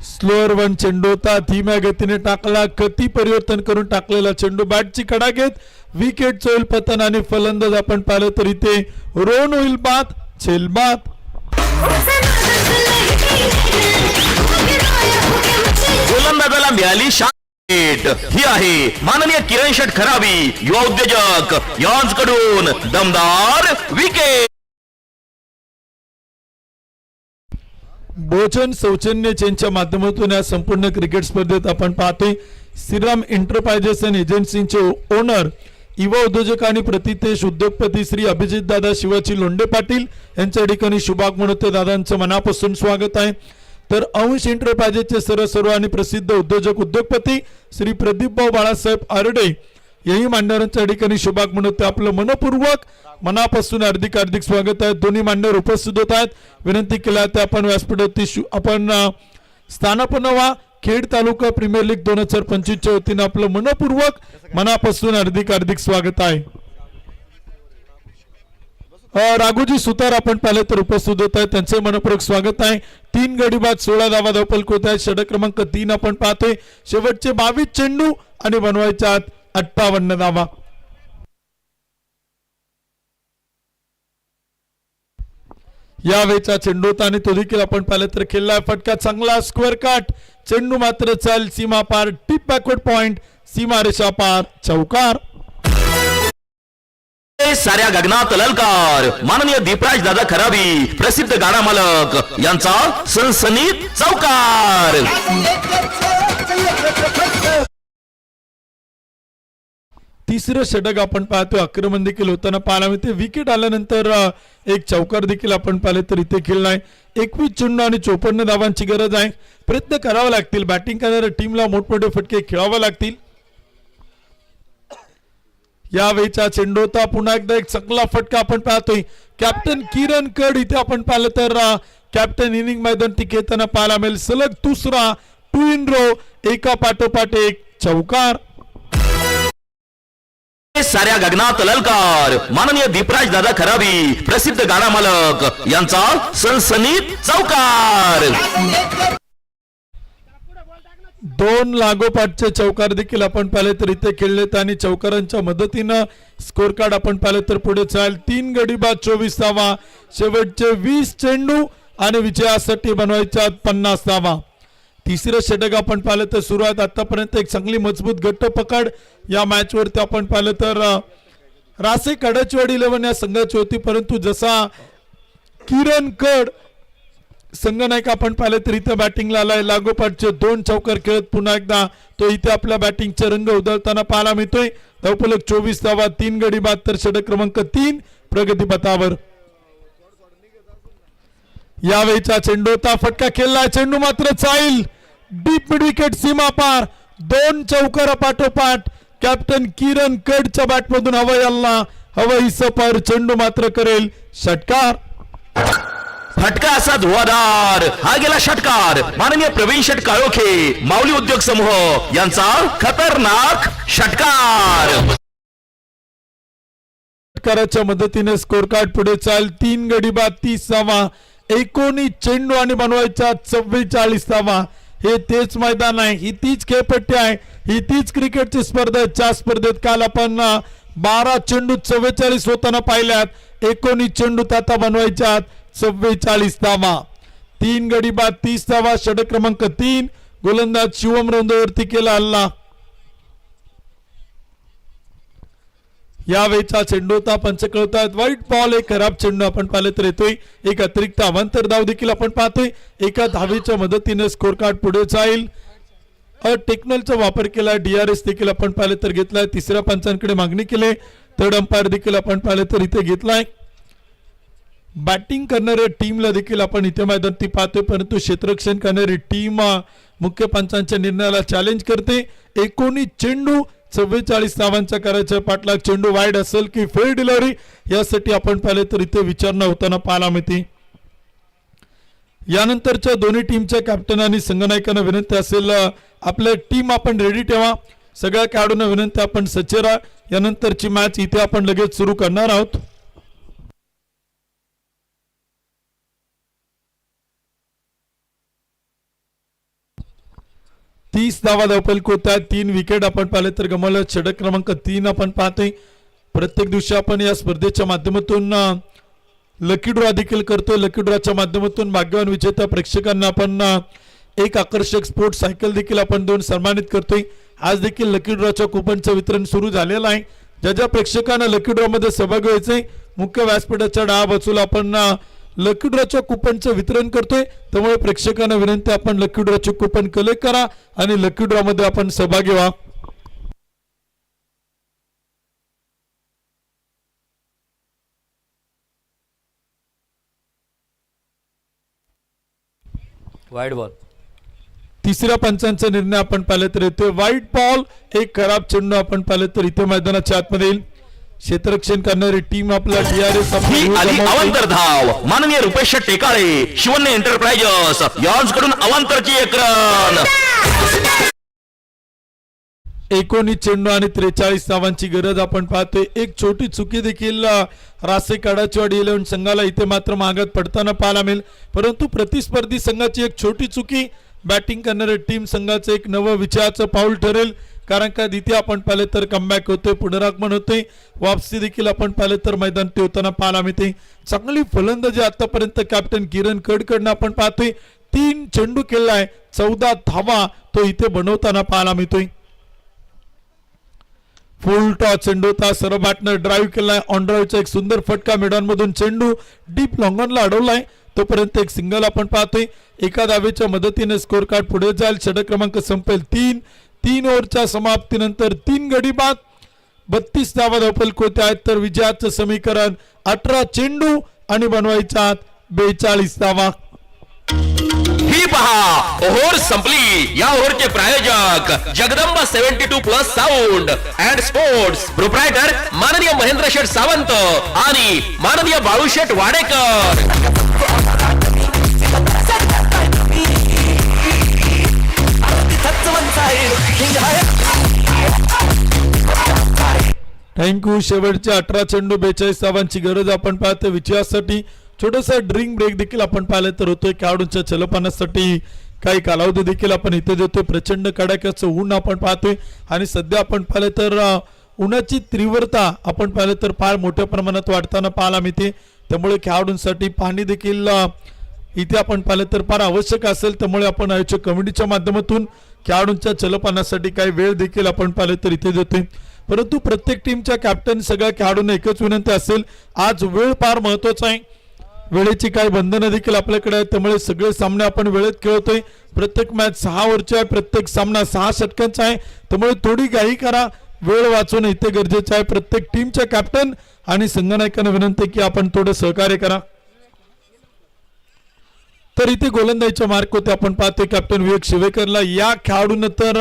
स्लोअर वन चेंडू होता, धीम्या गतीने टाकला, गती परिवर्तन करून टाकलेला चेंडू बॅटची कडा घेत विकेट होईल पतन आणि फलंदाज आपण पाहिलं तर इथे रोन होईल बाद, झेल बाद. गोलंदाजाला मिळाली शाट. ही आहे माननीय किरण शेठ खरावी, युवा उद्योजक यॉन्स कडून दमदार विकेट. भोजन सौजन्य चेनच्या माध्यमातून या संपूर्ण क्रिकेट स्पर्धेत आपण पाहतोय श्रीराम एंटरप्राइजेस अँड एजन्सीचे ओनर युवा उद्योजक आणि प्रतितेश उद्योगपती श्री अभिजित दादा शिवाजी लोंढे पाटील यांच्या ठिकाणी शुभागमन होते. दादांचं मनापासून स्वागत आहे. तर अंश एंटरप्राइजेसचे सर्व आणि प्रसिद्ध उद्योजक उद्योगपती श्री प्रदीपभाऊ बाळासाहेब आरडे यही मान्यवरांच्या ठिकाणी शुभागमन होते. आपलं मनपूर्वक मनापासून हार्दिक हार्दिक स्वागत आहे. दोन्ही मान्यवर उपस्थित होत आहेत. विनंती केला ते आपण व्यासपीठावरती आपण स्थानापन्न व्हा. खेड तालुका प्रीमियर लीग 2025 च्या वतीनं आपलं मनपूर्वक मनापासून हार्दिक हार्दिक स्वागत आहे. राघोजी सुतार आपण पाहिले तर उपस्थित होत आहेत. त्यांचे मनपूर्वक स्वागत आहे. 3 गडी बाद 16 धावा धावफलक होत आहेत. षटक क्रमांक 3 आपण पाहतोय. शेवटचे 22 चेंडू आणि बनवायच्या आत 58 धावा. या वेळचा चेंडू होता आणि तो देखील आपण पाहिलं तर खेळला. फटका चांगला, स्क्वेअर कट, चेंडू मात्र चाल सीमा पार, टिप बॅकवर्ड पॉइंट, सीमा रेषा पार, चौकार. साऱ्या गगनात ललकार. माननीय दीपराज दादा खरावी, प्रसिद्ध गाडा मालक यांचा सनसनीत चौकार. तिसरं षटक आपण पाहतो. आक्रमण देखील होताना पाहायला मिळते. विकेट आल्यानंतर एक चौकार देखील आपण पाहिले तर इथे खेळलाय. 21 चेंडू आणि 54 धावांची गरज आहे. प्रयत्न करावा लागतील. बॅटिंग करणाऱ्या टीमला मोठमोठे फटके खेळावे लागतील. यावेळीचा चेंडू होता. पुन्हा एकदा एक चांगला फटका आपण पाहतोय. कॅप्टन किरण कड इथे आपण पाहिलं तर कॅप्टन इनिंग मैदान ती खेळताना पाहायला मिळेल. सलग दुसरा 2 in row, एका पाठोपाठ एक चौकार. साऱ्या गगनात ललकार. माननीय दीपराज दादा खरावी, प्रसिद्ध गाडा मालक यांचा सनसनीत चौकार. 2 लागोपाठचे चौकार देखील आपण पाहिले तर इथे खेळलेत आणि चौकारांच्या मदतीनं स्कोर कार्ड आपण पाहिले तर पुढे चाल. 3 गडी बाद 24 धावा, शेवटचे 20 चेंडू आणि विजयासाठी बनवायच्या 50 धावा. तिसरं षटक आपण पाहिलं तर सुरुवात आतापर्यंत एक चांगली मजबूत गट्ट पकड या मॅच वरती आपण पाहिलं तर रासे कडाचवाडी 11 या संघाची होती. परंतु जसा किरण कड संघनायक आपण पाहिलं तर इथे बॅटिंगला आलाय. लागोपाठचे 2 चौकार खेळत पुन्हा एकदा तो इथे आपल्या बॅटिंगचे रंग उधळताना पाहायला मिळतोय. धावफलक 24 धावा, 3 गडी बाद. तर षटक क्रमांक 3 प्रगतीपथावर. यावेळीचा चेंडू होता. फटका खेळला, चेंडू मात्र चाईल, डीप मिड विकेट, सीमा पार. 2 चौकार पाठोपाठ कॅप्टन किरण कडच्या बॅटमधून हवाई सफर. चेंडू मात्र करेल षटकार. फटका असा धुवाधार. हा गेला षटकार. माननीय प्रवीण शेठ काळोखे, माऊली उद्योग समूह यांचा खतरनाक षटकार. षटकाराच्या मदतीने स्कोर कार्ड पुढे चाल. 3 गडी बाद 30 धावा, 19 चेंडू आणि बनवायच्या 44 धावा. हे तेच मैदान आहे, ही तीच खेळपट्टी आहे, ही तीच क्रिकेटची स्पर्धा आहे. च्या स्पर्धेत काल आपण 12 चेंडू 44 होताना पाहिल्यात. 19 चेंडू आता बनवायच्या 44 धावा. 3 गडी बाद 30 धावा. षटक क्रमांक 3 गोलंदाज शिवम रोंदवरती केला हल्ला. यावेळीचा चेंडू होता. पंच कळतात व्हाईट बॉल. एक खराब चेंडू आपण पाहिले तर येतोय. एक अतिरिक्त अवांतर धाव देखील आपण पाहतोय. एका धावेच्या मदतीने स्कोर कार्ड पुढे जाईल. टेक्नॉलचा वापर केला. DRS देखील आपण पाहिले तर घेतलाय. तिसऱ्या पंचांकडे मागणी केली. थर्ड अंपायर देखील आपण पाहिले तर इथे घेतलाय. बॅटिंग करणाऱ्या टीमला देखील आपण इथे मैदानात पाहतोय. परंतु क्षेत्ररक्षण करणारी टीम मुख्य पंचांच्या निर्णयाला चॅलेंज करते. 19 चेंडू 44 धावांचा करायचा पाठलाग. चेंडू वाईड असेल की फेअर डिलिव्हरी यासाठी आपण पाहिले तर इथे विचारणा होताना पाहायला मिळते. यानंतरच्या दोन्ही टीमच्या कॅप्टन आणि संघनायकांना विनंती असेल आपल्या टीम आपण रेडी ठेवा. सगळ्या खेळाडूंना विनंती आपण सज्ज राहा. यानंतरची मॅच इथे आपण लगेच सुरू करणार आहोत. 30 धावा धावपल होत्या, 3 विकेट आपण पाहिले तर गमावल्या. षटक क्रमांक 3 आपण पाहतोय. प्रत्येक दिवशी आपण या स्पर्धेच्या माध्यमातून लकी ड्रॉ देखील करतोय. लकी ड्रॉच्या माध्यमातून भाग्यवान विजेत्या प्रेक्षकांना आपण एक आकर्षक स्पोर्ट्स सायकल देखील आपण देऊन सन्मानित करतोय. आज देखील लकी ड्रॉच्या कुपनचं वितरण सुरू झालेलं आहे. ज्या ज्या प्रेक्षकांना लकी ड्रॉ मध्ये सहभागी व्हायचंय मुख्य व्यासपीठाच्या डाव्या बाजूला आपण लकी ड्रॉच्या कुपनचं वितरण करतोय. त्यामुळे प्रेक्षकांना विनंती आपण लकी ड्रॉचे कुपन कलेक्ट करा आणि लकी ड्रॉ मध्ये आपण सहभागी व्हा. Wide ball. तिसऱ्या पंचांचा निर्णय आपण पाहिलं तर येतोय व्हाईट बॉल. एक खराब चेंडू आपण पाहिलं तर इथे मैदानाच्या आतमध्ये येईल. क्षेत्ररक्षण करणारी टीम आपला DRS ही आली अवांतर धाव. माननीय रुपेश टेकाळे शिवन्य एंटरप्राइजेस यांच्याकडून अवांतरची एक रन. 19 चेंडू आणि 43 धावांची गरज आपण पाहतोय. एक छोटी चुकी देखील रासे काडाचीवाडी 11 संघाला इथे मात्र मागत पडताना पाहायला मिळेल. परंतु प्रतिस्पर्धी संघाची एक छोटी चुकी बॅटिंग करणाऱ्या टीम संघाचं एक नवं विजयाचं पाऊल ठरेल. कारण का इथे आपण पाहिले तर कमबॅक होतोय, पुनरागमन होते, वापसी देखील आपण पाहिले तर मैदान ते होताना पाहायला मिळते. चांगली फलंदाजी आतापर्यंत कॅप्टन किरण कडकडनं आपण पाहतोय. 3 चेंडू खेळलाय, 14 धावा तो इथे बनवताना पाहायला मिळतोय. फुल टॉस चेंडू होता, सर्व बॅटनर ड्राईव्ह केलाय. ऑन ड्राईव्हचा एक सुंदर फटका मैदानमधून चेंडू डीप लॉंगॉनला अडवलाय. तोपर्यंत एक सिंगल आपण पाहतोय. एका धावेच्या मदतीने स्कोर कार्ड पुढे जाईल. षटक क्रमांक संपेल 3 ओव्हरच्या समाप्तीनंतर 3 गडी बाद 32 धावा धावपल होते आहेत. तर विजयाचं समीकरण 18 चेंडू आणि बनवायच्या 42 धावा. ही पहा ओव्हर संपली. या ओव्हरचे प्रायोजक Jagdamba 72+ sound and sports, proprietor माननीय महेंद्र शेठ सावंत आणि माननीय बाळूशेठ वाडेकर. थँक्यू. शेवटचे 18 चेंडू 42 धावांची गरज आपण पाहतो विजयासाठी. छोटासा ड्रिंक ब्रेक देखील आपण पाहिलं तर होतोय. खेळाडूंच्या चलपानासाठी काही कालावधी देखील आपण इथे देतोय. प्रचंड कडाक्याचं ऊन आपण पाहतोय आणि सध्या आपण पाहिलं तर उन्हाची तीव्रता आपण पाहिलं तर फार मोठ्या प्रमाणात वाढताना पाहायला मिळते. त्यामुळे खेळाडूंसाठी पाणी देखील इथे आपण पाहिलं तर फार आवश्यक असेल. त्यामुळे आपण आयोजक कमिटीच्या माध्यमातून खेळाडूंच्या चलपानासाठी काही वेळ देखील आपण पाहिलं तर इथे देतोय. परंतु प्रत्येक टीमच्या कॅप्टन सगळ्या खेळाडूंना एकच विनंती असेल, आज वेळ फार महत्वाचा आहे. वेळेची काही बंधनं देखील आपल्याकडे आहेत. त्यामुळे सगळे सामने आपण वेळेत खेळतोय. प्रत्येक मॅच 6 ओव्हरची आहे, प्रत्येक सामना 6 षटकांचा आहे. त्यामुळे थोडी घाई करा, वेळ वाचवणं इथे गरजेचं आहे. प्रत्येक टीमच्या कॅप्टन आणि संघनायकांना विनंती की आपण थोडं सहकार्य करा. तर इथे गोलंदाजीच्या मार्क होते आपण पाहतोय कॅप्टन विवेक शिवेकरला. या खेळाडूंना तर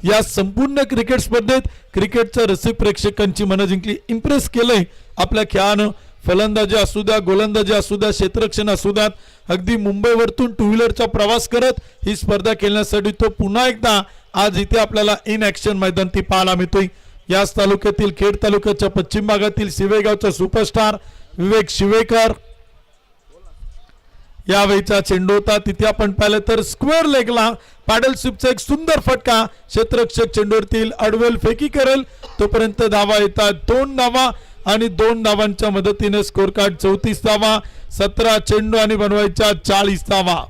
या संपूर्ण क्रिकेट स्पर्धेत क्रिकेटच्या रसिक प्रेक्षकांची मनं जिंकली, इम्प्रेस केलंय आपल्या खेळानं. फलंदाजी असू द्या, गोलंदाजी असू द्या, क्षेत्ररक्षण असू द्यात, अगदी मुंबईवरतून 2 व्हीलरचा प्रवास करत ही स्पर्धा खेळण्यासाठी तो पुन्हा एकदा आज इथे आपल्याला इन ऍक्शन मैदान ती पाहायला मिळतोय. याच तालुक्यातील खेड तालुक्याच्या पश्चिम भागातील शिवेगावचा सुपरस्टार विवेक शिवेकर. यावेळीचा चेंडू होता तिथे आपण पाहिलं तर स्क्वेअर लेगला पॅडल स्वीपचा एक सुंदर फटका. क्षेत्ररक्षक चेंडूवरतील अडवेल फेकी करेल तोपर्यंत धावा येतात 2 धावा आणि 2 धावांच्या मदतीने स्कोर कार्ड 34 धावा. 17 चेंडू आणि बनवायच्या 40 धावा.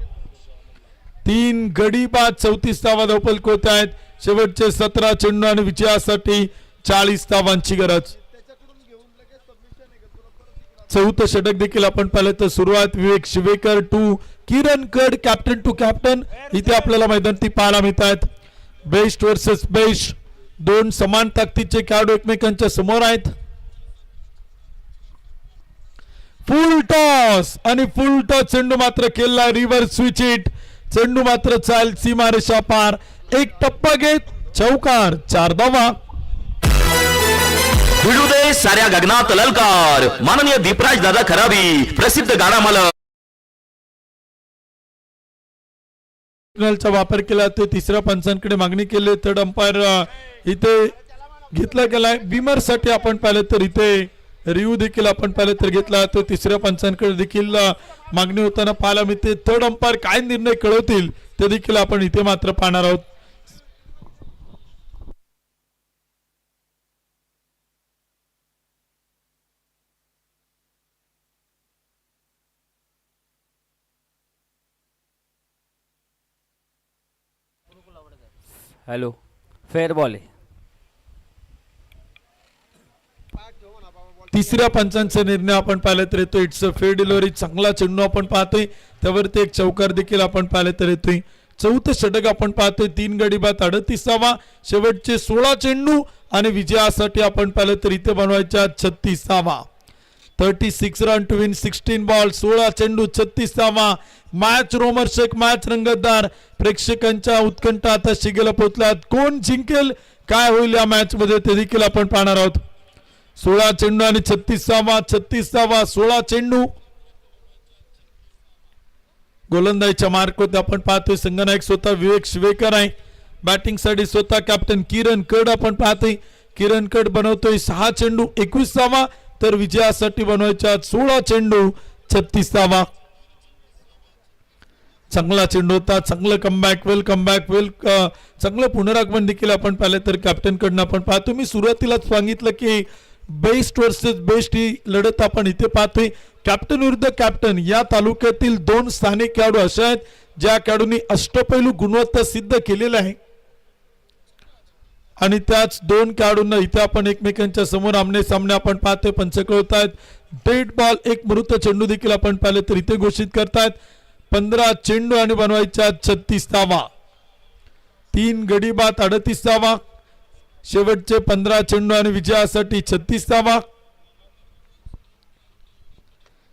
3 गडी बाद 34 धावा धावपल होत आहेत. शेवटचे 17 चेंडू आणि विजयासाठी 40 धावांची गरज. चौथं षटक देखील आपण पाहिलं तर सुरुवात विवेक शिवेकर टू किरण कड कॅप्टन टू कॅप्टन इथे आपल्याला मैदान ती पाहायला मिळत आहेत. बेस्ट वर्सेस बेस्ट 2 समान ताकदीचे खेळाडू एकमेकांच्या समोर आहेत. फुल टॉस आणि फुल टॉस चेंडू मात्र केला रिव्हर्स स्विच हिट. चेंडू मात्र चाल सीमारेषा पार. एक टप्पा घेत चौकार 4 धावा. भिडू दे साऱ्या गगनात ललकार. माननीय दीपराज दादा खराबी प्रसिद्ध गाणा मला चा वापर केला ते तिसऱ्या पंचांकडे मागणी केली. थर्ड अंपायर इथे घेतला गेलाय. बिमर साठी आपण पाहिलं तर इथे रिव्ह्यू देखील आपण पाहिलं तर घेतला तो तिसऱ्या पंचांकडे देखील मागणी होताना पाहायला मिळते. थर्ड अंपायर काय निर्णय कळवतील ते देखील आपण इथे मात्र पाहणार आहोत. हॅलो फेअर बॉल आहे. तिसऱ्या पंचांचा निर्णय आपण पाहिला तर येतोय. It's a fair delivery. चांगला चेंडू आपण पाहतोय, त्यावरती एक चौकार देखील आपण पाहिला तर येतोय. चौथं षटक आपण पाहतोय. 3 गडी बाद 38वा. शेवटचे 16 चेंडू आणि विजयासाठी आपण पाहिलं तर इथे बनवायच्या 36वा. 36 रन टू विन 16 बॉल. 16 चेंडू 36वा. मॅच रोमर्षक, मॅच रंगतदार. प्रेक्षकांच्या उत्कंठा आता शिगेला पोहोचल्यात. कोण जिंकेल, काय होईल या मॅच मध्ये ते देखील आपण पाहणार आहोत. 16 चेंडू आणि 36वा 16 चेंडू. गोलंदाजीच्या मार्क होते आपण पाहतोय. संघनायक स्वतः विवेक शिवेकर आहे. बॅटिंग साठी स्वतः कॅप्टन किरण कड आपण पाहतोय. किरण कड बनवतोय 6 चेंडू 21वा. तर विजयासाठी बनवायच्या 16 चेंडू 36वा. चांगला चेंडू होता. चांगलं कमबॅक, वेल चांगलं पुनरागमन देखील आपण पाहिलं तर कॅप्टन कडनं आपण पाहतो. मी सुरुवातीलाच सांगितलं की बेस्ट वर्सेस बेस्ट ही लढत आपण इथे पाहतोय. कॅप्टन विरुद्ध कॅप्टन या तालुक्यातील 2 स्थानिक खेळाडू असे आहेत ज्या खेळाडूंनी अष्टपैलू गुणवत्ता सिद्ध केलेलं आहे आणि त्याच 2 खेळाडूंना इथे आपण एकमेकांच्या समोर आमने सामने आपण पाहतोय. पंच कळवतायत. डेड बॉल, एक मृत चेंडू देखील आपण पाहिले तर इथे घोषित करतायत. 15 चेंडू आणि बनवायच्या 36वा. 3 गडी बाद 38वा. शेवटचे 15 चेंडू आणि विजयासाठी 36वा.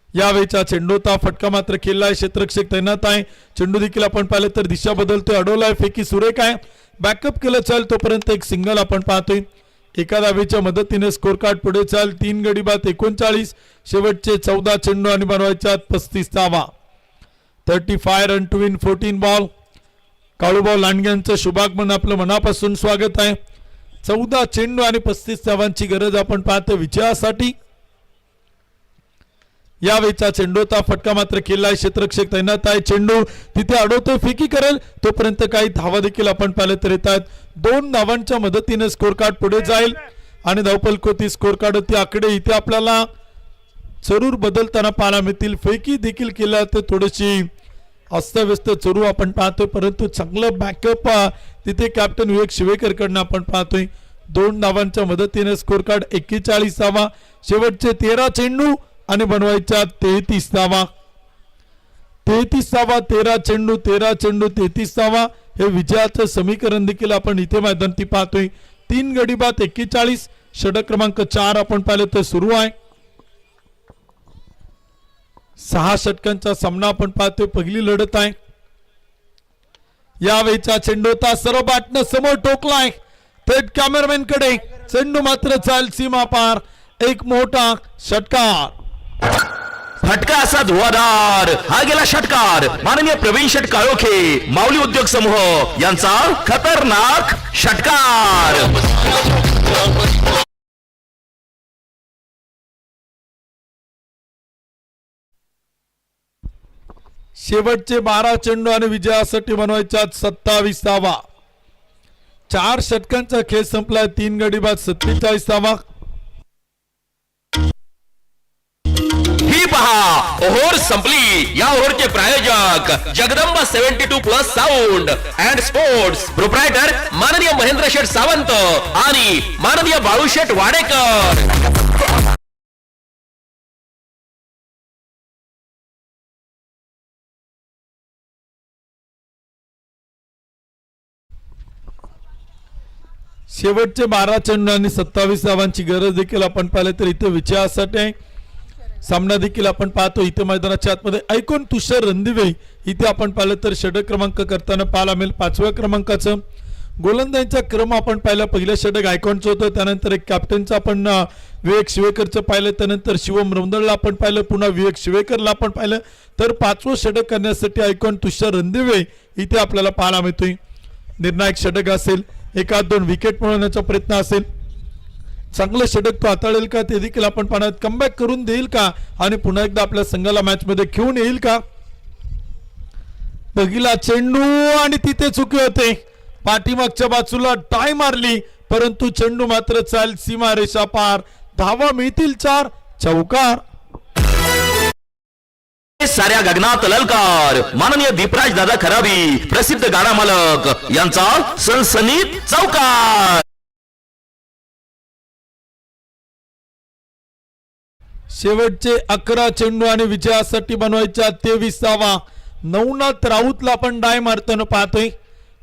यावेळीचा चेंडूचा फटका मात्र खेळलाय. क्षेत्ररक्षक तैनात आहे. चेंडू देखील आपण पाहिलं तर दिशा बदलतोय. अडवलाय. फेकी सुरेख आहे. बॅकअप केलं चाल तोपर्यंत एक सिंगल आपण पाहतोय. एका धावेच्या मदतीने स्कोर कार्ड पुढे चाल. 3 गडी बाद 39. शेवटचे 14 चेंडू आणि बनवायच्या 35वा. 35 run to win 14 ball. Kalubhau Landge यांचं शुभागमन आपलं मनापासून स्वागत आहे. 14 चेंडू आणि 35 धावांची गरज आपण पाहतो विजयासाठी. यावेळीचा चेंडूचा फटका मात्र केलाय. क्षेत्ररक्षक तैनात आहे. चेंडू तिथे अडवतोय. फेकी करेल तोपर्यंत काही धावा देखील आपण पाहिलं तर येतात. 2 धावांच्या मदतीने स्कोर कार्ड पुढे जाईल आणि धावफलकोती स्कोर कार्ड आकडे इथे आपल्याला जरूर बदलताना पाहायला मिळतील. फेकी देखील केल्या तर थोडीशी अस्तव्यस्त चरू आपण पाहतोय, परंतु चांगलं बॅकअप तिथे कॅप्टन विवेक शिवेकर कडनं आपण पाहतोय. 2 धावांच्या मदतीने स्कोर कार्ड 41वा. शेवटचे 13 चेंडू आणि बनवायच्या 33वा. 13 चेंडू 33वा. हे विजयाचं समीकरण देखील आपण इथे मैदानी पाहतोय. 3 गडी बाद 41. षटक क्रमांक 4 आपण पाहिलं तर सुरू आहे. 6 षटकांचा सामना आपण पाहतोय. पहिली लढत आहे. यावेळीचा चेंडू होता सर्व बॅटनं समोर टोकलाय. थेट कॅमेरामॅन कडे. चेंडू मात्र चाल सीमा पार. एक मोठा षटकार. फटका असा धुवाधार. हा गेला षटकार. माननीय प्रवीण शेट काळोखे माऊली उद्योग समूह यांचा खतरनाक षटकार. शेवटचे 12 चेंडू आणि विजयासाठी बनवायच्या 27वा. 4 षटकांचा खेळ संपलाय. 3 गडी बाद 47वा. ही पहा ओव्हर संपली. या ओव्हरचे प्रायोजक Jagdamba 72+ sound and sports. Proprietor माननीय महेंद्र शेठ सावंत आणि माननीय बाळू शेठ वाडेकर. शेवटचे 12 चेंडू आणि 27 धावांची गरज देखील आपण पाहिले तर इथे विजयासाठी सामना देखील आपण पाहतो. इथे मैदानाच्या आतमध्ये ऐकून तुषार रणदिवे इथे आपण पाहिलं तर षटक क्रमांक करताना पाहायला मिळेल. 5व्या क्रमांकाचं गोलंदाजीचा क्रम आपण पाहिला. पहिलं षटक आयकॉनचं होतं. त्यानंतर एक कॅप्टनचं आपण विवेक शिवेकरचं पाहिलं. त्यानंतर शिवम रौंदळला आपण पाहिलं. पुन्हा विवेक शिवेकरला आपण पाहिलं. तर 5वं षटक करण्यासाठी आयकॉन तुषार रणदिवे इथे आपल्याला पाहायला मिळतोय. निर्णायक षटक असेल. 1-2 विकेट मिळवण्याचा प्रयत्न असेल. चांगलं षटक तो हाताळेल का ते देखील आपण पाहणार. कमबॅक करून देईल का आणि पुन्हा एकदा आपल्या संघाला मॅच मध्ये घेऊन येईल का. पहिला चेंडू आणि तिथे चुकी होते. पाठीमागच्या बाजूला टाय मारली परंतु चेंडू मात्र चाल सीमा रेषा पार. धावा मिळतील 4. चौकार. साऱ्या गगनात ललकार माननीय दीपराज दादा खराबी प्रसिद्ध गाडा मालक यांचा सनसनीत चौकार. शेवटचे 11 चेंडू आणि विजयासाठी बनवायच्या 23वा नवनाथ राऊतला आपण डाय मारताना पाहतोय.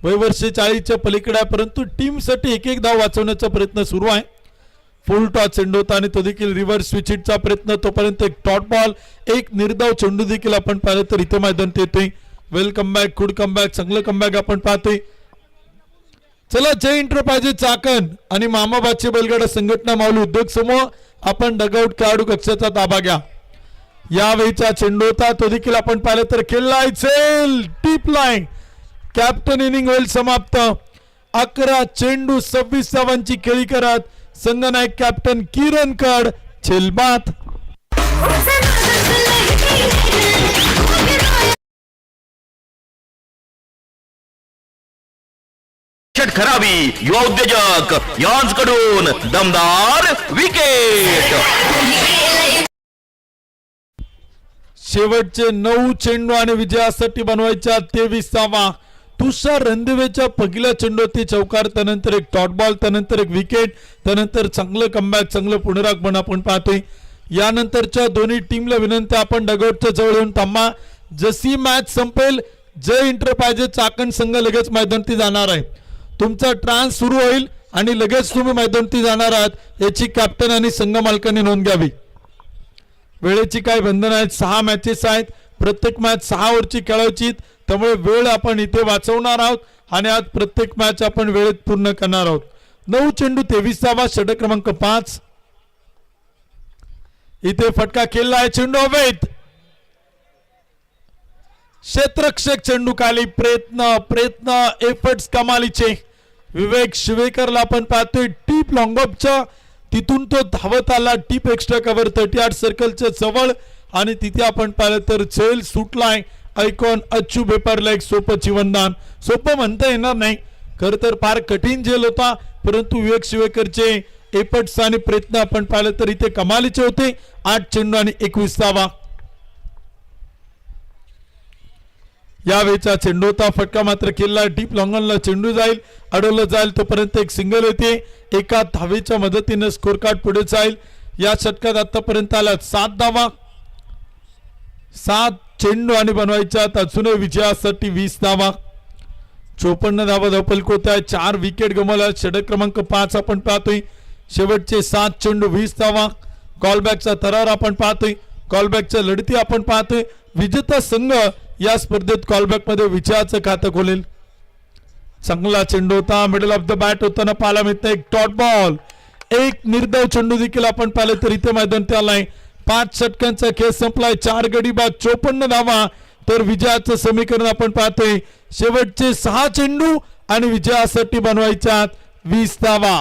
वयवर्ष 40च्या पलीकडे आहे, परंतु टीमसाठी एक धाव वाचवण्याचा प्रयत्न सुरू आहे. फुल टॉस चेंडू होता आणि तो देखील रिव्हर्स स्विचिटचा प्रयत्न. तोपर्यंत एक डॉट बॉल, एक निर्धाव चेंडू देखील आपण पाहिलं तर इथे मैदानात येतोय. वेलकम बॅक, गुड कमबॅक, चांगलं कमबॅक आपण पाहतोय. चला जय इंटरप्राइजेस चाकण आणि मामाबादची बैलगाडा संघटना माऊली उद्योग समूह आपण डगआउट खेळाडू कक्षाचा ताबा घ्या. यावेळीचा चेंडू होता तो देखील आपण पाहिलं तर खेळलाय सेल टीप लाईन. कॅप्टन इनिंग होईल समाप्त. 11 चेंडू 26 धावांची खेळी करत संघनायक कॅप्टन किरण कड झेलबाद. खराबी युवा उद्योजक यांकडून दमदार विकेट. शेवटचे 9 चेंडू आणि विजयासाठी बनवायच्या 23वा तुषार रणदिवेच्या पहिल्या चेंडूवरती चौकार, त्यानंतर एक डॉट बॉल, त्यानंतर एक विकेट, त्यानंतर चांगलं कमबॅक, चांगलं पुनरागमन आपण पाहतोय. यानंतरच्या दोन्ही टीमला विनंती आपण डगआउटच्या जवळ येऊन थांबा. जशी मॅच संपेल जय इंटरप्राइजेस चाकण संघ लगेच मैदानावरती जाणार आहे. तुमचा ट्रान्स सुरू होईल आणि लगेच तुम्ही मैदानावरती जाणार आहात याची कॅप्टन आणि संघ मालकांनी नोंद घ्यावी. वेळेची काय बंधन आहेत. 6 मॅचेस आहेत, प्रत्येक मॅच 6 ओव्हरची खेळायची, त्यामुळे वेळ आपण इथे वाचवणार आहोत आणि आज प्रत्येक मॅच आपण वेळेत पूर्ण करणार आहोत. 9 चेंडू 23वा षटक क्रमांक 5. इथे फटका खेळला आहे, चेंडू हवेत, क्षेत्ररक्षक चेंडू खाली. प्रयत्न एफर्ट्स कमालीचे. विवेक शिवेकरला आपण पाहतोय टीप लॉंगऑफच्या तिथून तो धावत आला टीप एक्स्ट्रा कव्हर 38 सर्कलच्या जवळ आणि तिथे आपण पाहिलं तर झेल सुटलाय. आयकॉन अच्छू पेपरला एक सोपं जीवनदान. सोपं म्हणता येणार नाही, खर तर फार कठीण झेल होता, परंतु विवेक शिवेकरचे एफर्ट्स आणि प्रयत्न आपण पाहिलं तर इथे कमालीचे होते. 8 चेंडू आणि 21वा यावेळीचा चेंडू होता. फटका मात्र केला डीप लॉंगनला चेंडू जाईल, अडवलं जाईल, तोपर्यंत एक सिंगल होते. एका धावेच्या मदतीने स्कोर कार्ड पुढे जाईल. या षटकात आतापर्यंत आला 7 धावा, 7 चेंडू आणि बनवायच्या अजूनही विजयासाठी 20 धावा. 54 धावा धावपलक होत्या. 4 विकेट गमावल्या. षटक क्रमांक 5 आपण पाहतोय. शेवटचे 7 चेंडू 20 धावा. कॉलबॅकचा थरार आपण पाहतोय, कॉलबॅकच्या लढती आपण पाहतोय. विजेता संघ या स्पर्धेत कॉलबॅक मध्ये विजयाचं खातं खोलेल. चांगला चेंडू होता, मिडल ऑफ द बॅट होताना पाहायला मिळतं एक डॉट बॉल, एक निर्धाव चेंडू देखील आपण पाहिलं तर इथे मैदानात आलाय. 5 षटकांचा खेळ संपलाय. 4 गडी बाद 54 धावा. तर विजयाचं समीकरण आपण पाहतोय शेवटचे 6 चेंडू आणि विजयासाठी बनवायच्या 20 धावा.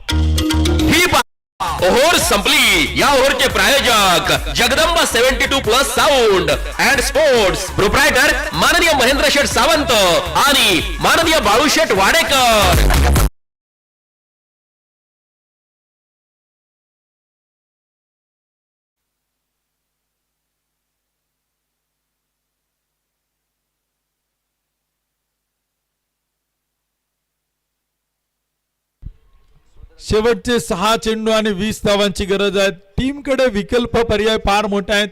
ही ओव्हर संपली. या ओव्हरचे प्रायोजक Jagdamba 72+ sound and sports, proprietor माननीय महेंद्र शेठ सावंत आणि माननीय बाळूशेठ वाडेकर. शेवटचे 6 चेंडू आणि 20 धावांची गरज आहे. टीमकडे विकल्प पर्याय फार मोठे आहेत.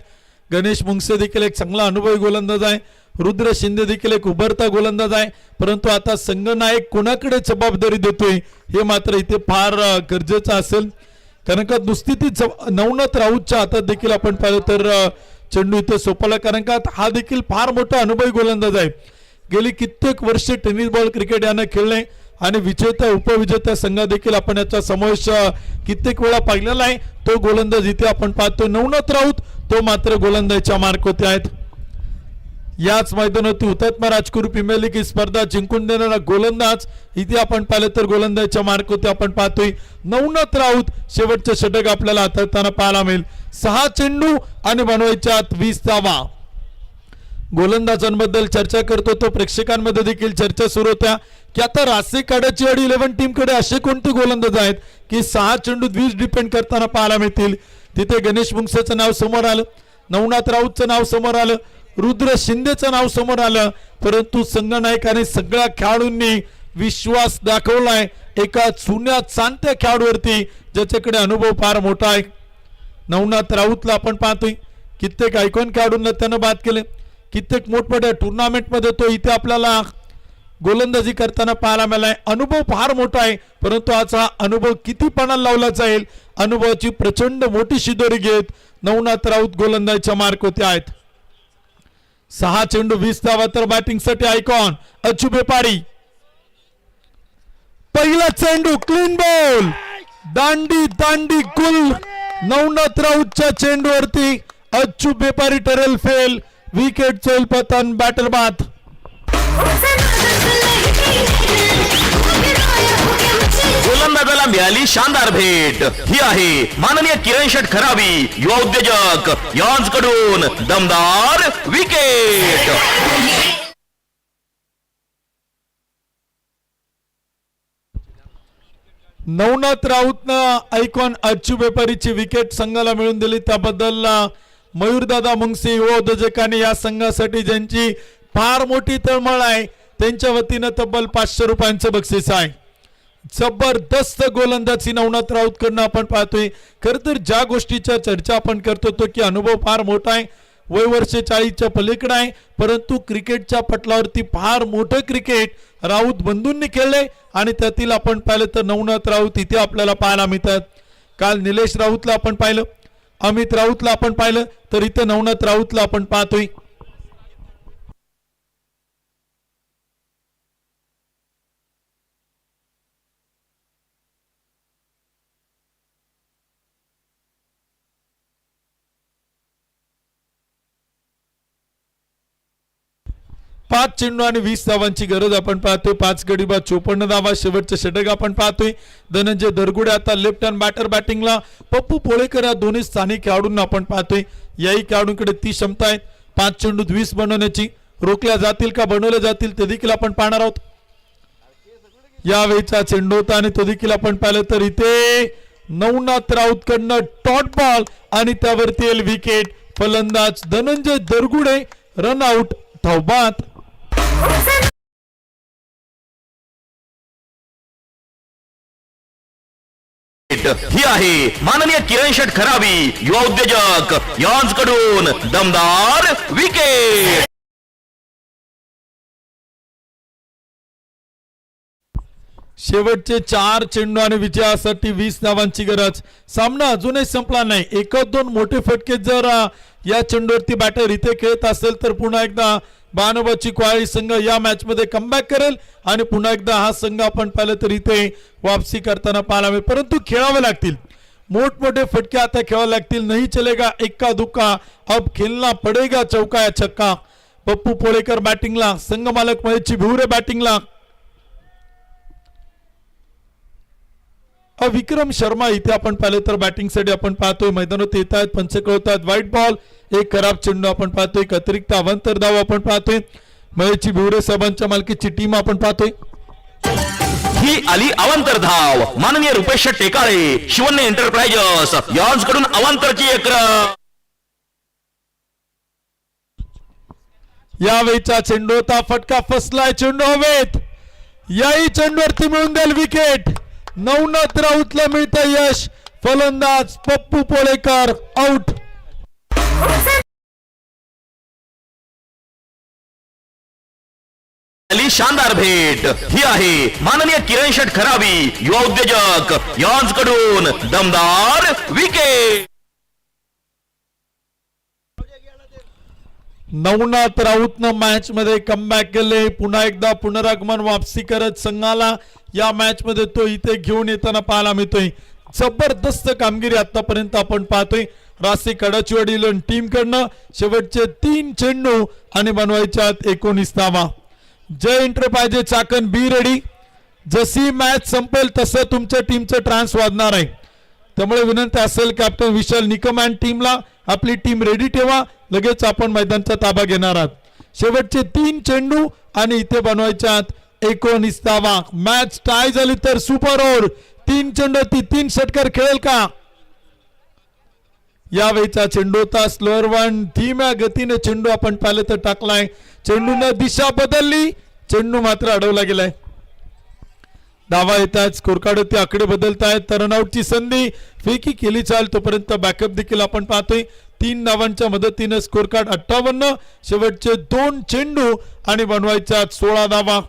गणेश मुंगसे देखील एक चांगला अनुभवी गोलंदाज आहे. रुद्र शिंदे देखील एक उभरता गोलंदाज आहे. परंतु आता संघनायक कोणाकडे जबाबदारी देतोय हे मात्र इथे फार गरजेचं असेल, कारण का नुसती ती नवनाथ राऊतच्या हातात देखील आपण पाहिलं तर चेंडू इथे सोपवला, कारण का हा देखील फार मोठा अनुभवी गोलंदाज आहे. गेली कित्येक वर्षे टेनिस बॉल क्रिकेट यानं खेळले आणि विजेत्या उपविजेत्या संघ देखील आपण याचा समावेश कित्येक वेळा पाहिलेला आहे. तो गोलंदाज इथे आपण पाहतो नवनाथ राऊत, तो मात्र गोलंदाजीच्या मार्क होते आहेत. याच मैदानावरती हुतात्मा राजकुरू प्रीमियर लीग ही स्पर्धा जिंकून देणारा गोलंदाज इथे आपण पाहिलं तर गोलंदाजीच्या मार्क होते आपण पाहतोय नवनाथ राऊत. शेवटचे षटक आपल्याला हाताळताना पाहायला मिळेल. 6 चेंडू आणि बनवायच्या 20 धावा. गोलंदाजांबद्दल चर्चा करतो तो प्रेक्षकांमध्ये देखील चर्चा सुरू होत्या की आता रासे काढाची वाडी 11 टीमकडे असे कोणते गोलंदाज आहेत की 6 चेंडू 20 डिपेंड करताना पाहायला मिळतील. तिथे गणेश मुंगसेचं नाव समोर आलं. नवनाथ राऊतचं नाव समोर आलं, रुद्र शिंदेचं नाव समोर आलं, परंतु संघनायकाने सगळ्या खेळाडूंनी विश्वास दाखवलाय एका जुन्या चांगत्या खेळाडूवरती ज्याच्याकडे अनुभव फार मोठा आहे. नवनाथ राऊतला आपण पाहतोय कित्येक आयकॉन खेळाडूंना त्यानं बाद केले, कित्येक मोठमोठ्या टुर्नामेंटमध्ये तो इथे आपल्याला गोलंदाजी करताना पाहायला मिळालाय. अनुभव फार मोठा आहे, परंतु आज हा अनुभव किती पणाला लावला जाईल, अनुभवाची प्रचंड मोठी शिदोरी घेत नवनाथ राऊत गोलंदाजीच्या मार्क होते आहेत. 6 चेंडू 20 धावा तर बॅटिंगसाठी आयकॉन अच्चू बेपारी. पहिला चेंडू क्लीन बॉल, दांडी दांडी गुल. नवनाथ राऊतच्या चेंडूवरती अच्चू बेपारी ठरेल फेल, विकेट चोईल पतन, बॅटर बाद. गोलंदाजाला मिळाली शानदार भेट. ही आहे माननीय किरण शेठ खरावी, युवा उद्योजक यांच्याकडून दमदार विकेट. नवनाथ राऊतनं आयकॉन अच्चू बेपारीची विकेट संघाला मिळवून दिली, त्याबद्दल मयूरदादा मुंगसी युवा उद्योजकांनी या संघासाठी ज्यांची फार मोठी तळमळ आहे त्यांच्या वतीनं तब्बल 500 रुपयांचं बक्षीस आहे. जबरदस्त गोलंदाजी नवनाथ राऊत कडनं आपण पाहतोय. खरं तर ज्या गोष्टीच्या चर्चा आपण करतो तो की अनुभव फार मोठा आहे, वय वर्ष 40च्या पलीकडे आहे, परंतु क्रिकेटच्या पटलावरती फार मोठं क्रिकेट राऊत बंधूंनी खेळले आणि त्यातील आपण पाहिलं तर नवनाथ राऊत इथे आपल्याला पाहायला मिळतात. काल निलेश राऊतला आपण पाहिलं, अमित राऊतला आपण पाहिलं, तर इथे नवनाथ राऊतला आपण पाहतोय. पाच चेंडू आणि 20 धावांची गरज आपण पाहतोय. 5 गडी बाद 54 धावा. शेवटचे षटक आपण पाहतोय. धनंजय दरगुडे आता लेफ्ट हँड बॅटर बॅटिंगला. पप्पू पोळेकर या दोन्ही स्थानिक खेळाडूंना आपण पाहतोय. याही खेळाडूंकडे ती क्षमता आहे 5 चेंडू 20 बनवण्याची. रोखल्या जातील का बनवल्या जातील ते देखील आपण पाहणार आहोत. यावेळीचा चेंडू होता आणि तो देखील आपण पाहिलं तर इथे नवनाथ राऊत कडनं डॉट बॉल आणि त्यावरती येईल विकेट. फलंदाज धनंजय दरगुडे रन आउट, धावबाद. ही आहे माननीय किरण शेठ खरावी, युवा उद्योजक यांच्याकडून दमदार विकेट. शेवटचे 4 चेंडू आणि विजयासाठी 20 धावांची गरज. सामना अजूनही संपला नाही. 1-2 मोठे फटके जर या चेंडूवरती बॅटर इथे खेळत असेल तर पुन्हा एकदा बानोबाची क्वाळी संघ या मॅच मध्ये कमबॅक करेल आणि पुन्हा एकदा हा संघ आपण पाहिलं तर इथे वापसी करताना पाहायला मिळेल. परंतु खेळावे लागतील, मोठमोठे फटके आता खेळावे लागतील. नाही चलेगा एक्का दुक्का, अब खेलना पडेगा चौका या छक्का. पप्पू पोळेकर बॅटिंगला, संघ मालक महेश भिवरे बॅटिंगला. विक्रम शर्मा इथे आपण पाहिलं तर बॅटिंग साठी आपण पाहतोय. मैदानात येत आहेत, पंच कळतात. व्हाईट बॉल, एक खराब चेंडू आपण पाहतोय. एक अतिरिक्त अवांतर धाव आपण पाहतोय. महेश भिवरे साहेबांच्या मालकीची टीम आपण पाहतोय. ही आली अवांतर धाव. माननीय रुपेश टेकाळे, शिवन्य एंटरप्राइजेस यांच्याकडून अवांतरची एक रन. यावेळीचा चेंडू होता, फटका फसलाय, चेंडू हवेत. याही चेंडूवरती मिळून जाईल विकेट. नवनाथ राऊतला मिळतं यश. फलंदाज पप्पू पोळेकर आउट. आली शानदार भेट. ही आहे माननीय किरण शेठ खरावी, युवा उद्योजक यांच्याकडून दमदार विकेट. नवनाथ राऊतनं मॅच मध्ये कमबॅक केले. पुन्हा एकदा पुनरागमन वापसी करत संघाला या मॅच मध्ये तो इथे घेऊन येताना पाहायला मिळतोय. जबरदस्त कामगिरी आतापर्यंत आपण पाहतोय रासे कडाचीवाडी टीम कडनं. शेवटचे 3 चेंडू आणि बनवायच्यात 19 धावा. जय एंटरप्राइजेस चाकण बी रेडी. जशी मॅच संपेल तसं तुमच्या टीमचं ट्रान्स वाजणार आहे. त्यामुळे विनंती असेल कॅप्टन विशाल निकम अँड टीमला आपली टीम रेडी ठेवा. लगेच आपण मैदानचा ताबा घेणार आहात. शेवटचे 3 चेंडू आणि इथे बनवायच्यात 19 धावा. मॅच टाय झाली तर सुपर ओव्हर. 3 चेंडू 3 षटकार खेळेल का? यावेळीचा चेंडू होता स्लोअर वन. धीम्या गतीने चेंडू आपण पाहिलं तर टाकलाय. चेंडूने दिशा बदलली, चेंडू मात्र अडवला गेलाय. धावा येतात, स्कोर कार्ड ते आकडे बदलतायत. तर रनआउटची संधी, फेकी केली चाल तोपर्यंत बॅकअप देखील आपण पाहतोय. 3 धावांच्या मदतीने स्कोर कार्ड 58. शेवटचे 2 चेंडू आणि बनवायच्या 16 धावा.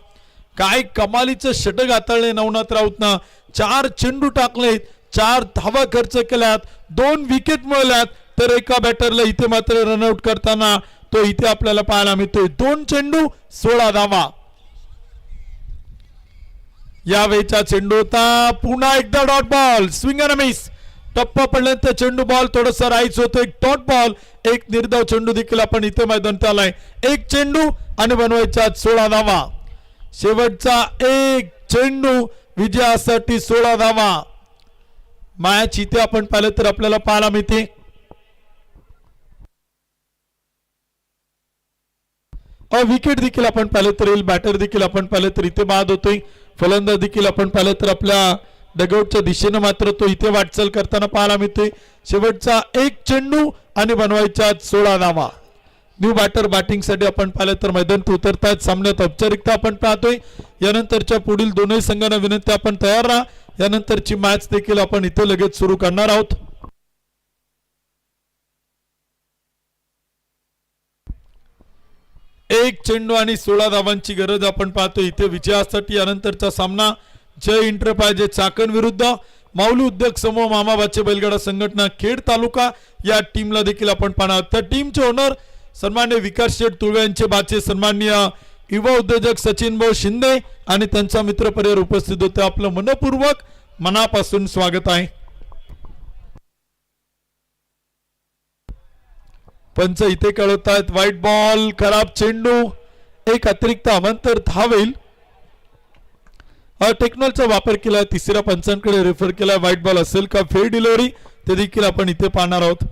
काय कमालीचं षटक हाताळले नवनाथ राऊतनं. 4 चेंडू टाकलेत, 4 धावा खर्च केल्यात, 2 विकेट मिळवल्यात. तर एका बॅटरला इथे मात्र रनआउट करताना तो इथे आपल्याला पाहायला मिळतोय. 2 चेंडू 16 धावा. यावेळीचा चेंडू होता पुन्हा एकदा dot ball, swing and miss. टप्पा पडल्यानंतर चेंडू बॉल थोडासा राईच होतो. एक डॉट बॉल, एक निर्धाव चेंडू देखील आपण इथे मैदानात आलाय. 1 चेंडू आणि बनवायच्या 16 धावा. शेवटचा 1 चेंडू विजयासाठी 16 धावा. मॅच इथे आपण पाहिलं तर आपल्याला पाहायला मिळते. विकेट देखील आपण पाहिलं तर येईल, बॅटर देखील आपण पाहिलं तर इथे बाद होतोय. फलंदाज देखील आपण पाहिलं तर आपल्या डगआउटच्या दिशेनं मात्र तो इथे वाटचाल करताना पाहायला मिळतोय. शेवटचा 1 चेंडू आणि बनवायच्या 16 धावा. न्यू बॅटर बॅटिंगसाठी आपण पाहिलं तर मैदानात उतरतायत. सामन्यात औपचारिकता आपण पाहतोय. यानंतरच्या पुढील दोनही संघांना विनंती, आपण तयार राहा. यानंतरची मॅच देखील आपण इथे लगेच सुरू करणार आहोत. एक चेंडू आणि 16 धावांची गरज आपण पाहतो इथे विजयासाठी. यानंतरचा सामना जय इंटरप्राइजेस चाकण विरुद्ध माऊली उद्योग समूह मामाबाचे बैलगाडा संघटना खेड तालुका या टीमला देखील आपण पाहणार. त्या टीमचे ओनर सन्मान्य विकास शेठ तुळवे यांचे बाचे सन्माननीय युवा उद्योजक सचिन भाऊ शिंदे आणि त्यांचा मित्र परिवार उपस्थित होते. आपलं मनपूर्वक मनापासून स्वागत आहे. पंच इथे कळवतायत व्हाईट बॉल, खराब चेंडू, एक अतिरिक्त अवांतर धावेल. टेक्नॉलॉजीचा वापर केला, तिसऱ्या पंचांकडे रेफर केला. व्हाईट बॉल असेल का फेअर डिलिव्हरी ते देखील आपण इथे पाहणार आहोत.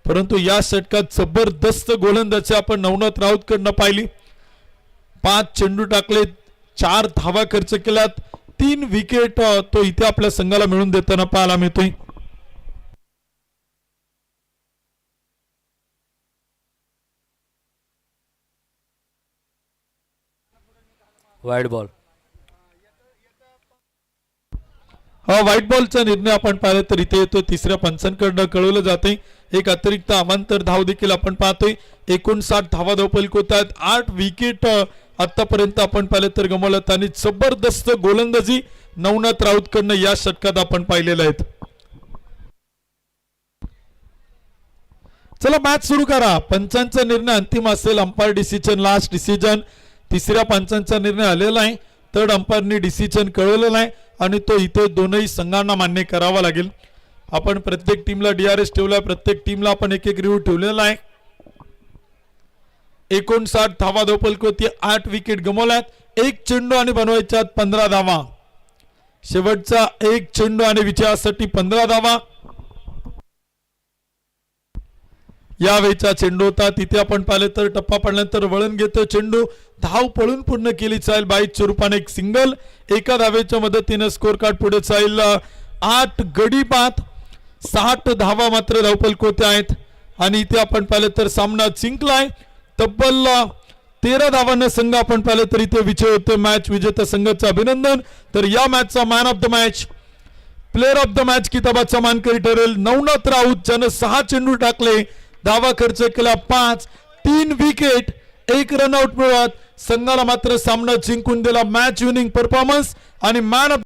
परंतु या षटकात जबरदस्त गोलंदाजी आपण नवनाथ राऊत कडनं पाहिली. 5 चेंडू टाकले, 4 धावा खर्च केल्यात, 3 विकेट तो इथे आपल्या संघाला मिळून देताना पाहायला मिळतोय. Wide ball. व्हाईट बॉलचा निर्णय आपण पाहिला तर इथे येतो. तिसऱ्या पंचांकडनं कळवलं जाते. एक अतिरिक्त अवांतर धाव देखील आपण पाहतोय. 59 धावा धावपलक होत आहेत. 8 विकेट आतापर्यंत आपण पाहिलं तर गमावल्यात आणि जबरदस्त गोलंदाजी नवनाथ राऊत कडनं या षटकात आपण पाहिलेलं आहेत. चला मॅच सुरू करा. पंचांचा निर्णय अंतिम असेल. Umpire decision, last decision. तिसऱ्या पंचांचा निर्णय आलेला आहे. थर्ड अंपायरनी डिसिजन कळवलेला आहे आणि तो इथे दोनही संघांना मान्य करावा लागेल. आपण प्रत्येक टीमला DRS ठेवलाय, प्रत्येक टीमला आपण एक रिव्ह्यू ठेवलेला आहे. 59 धावा धावपलक होती, 8 विकेट गमावल्यात, 1 चेंडू आणि बनवायच्यात 15 धावा. शेवटचा 1 चेंडू आणि विजयासाठी 15 धावा. यावेळीचा चेंडू होता तिथे आपण पाहिलं तर टप्पा पडल्यानंतर वळण घेतो चेंडू. धाव पळून पूर्ण केली जाईल बाईच्या रूपाने एक सिंगल. एका धावेच्या मदतीने स्कोर कार्ड पुढे जाईल. 8 गडी बाद, 60 धावा मात्र धावपलक होते आहेत आणि इथे आपण पाहिलं तर सामना जिंकलाय. तब्बल 13 धावांना संघ आपण पाहिलं तर इथे विजय होते. मॅच विजेता संघाचं अभिनंदन. तर या मॅचचा man of the match, player of the match किताबाचा मानकरी ठरेल नवनाथ राऊत, ज्यानं 6 चेंडू टाकले, धावा खर्च केला 5, 3 विकेट, 1 रनआउट मिळवत संघाला मात्र सामना जिंकून दिला. मॅच विनिंग परफॉर्मन्स आणि मॅन ऑफ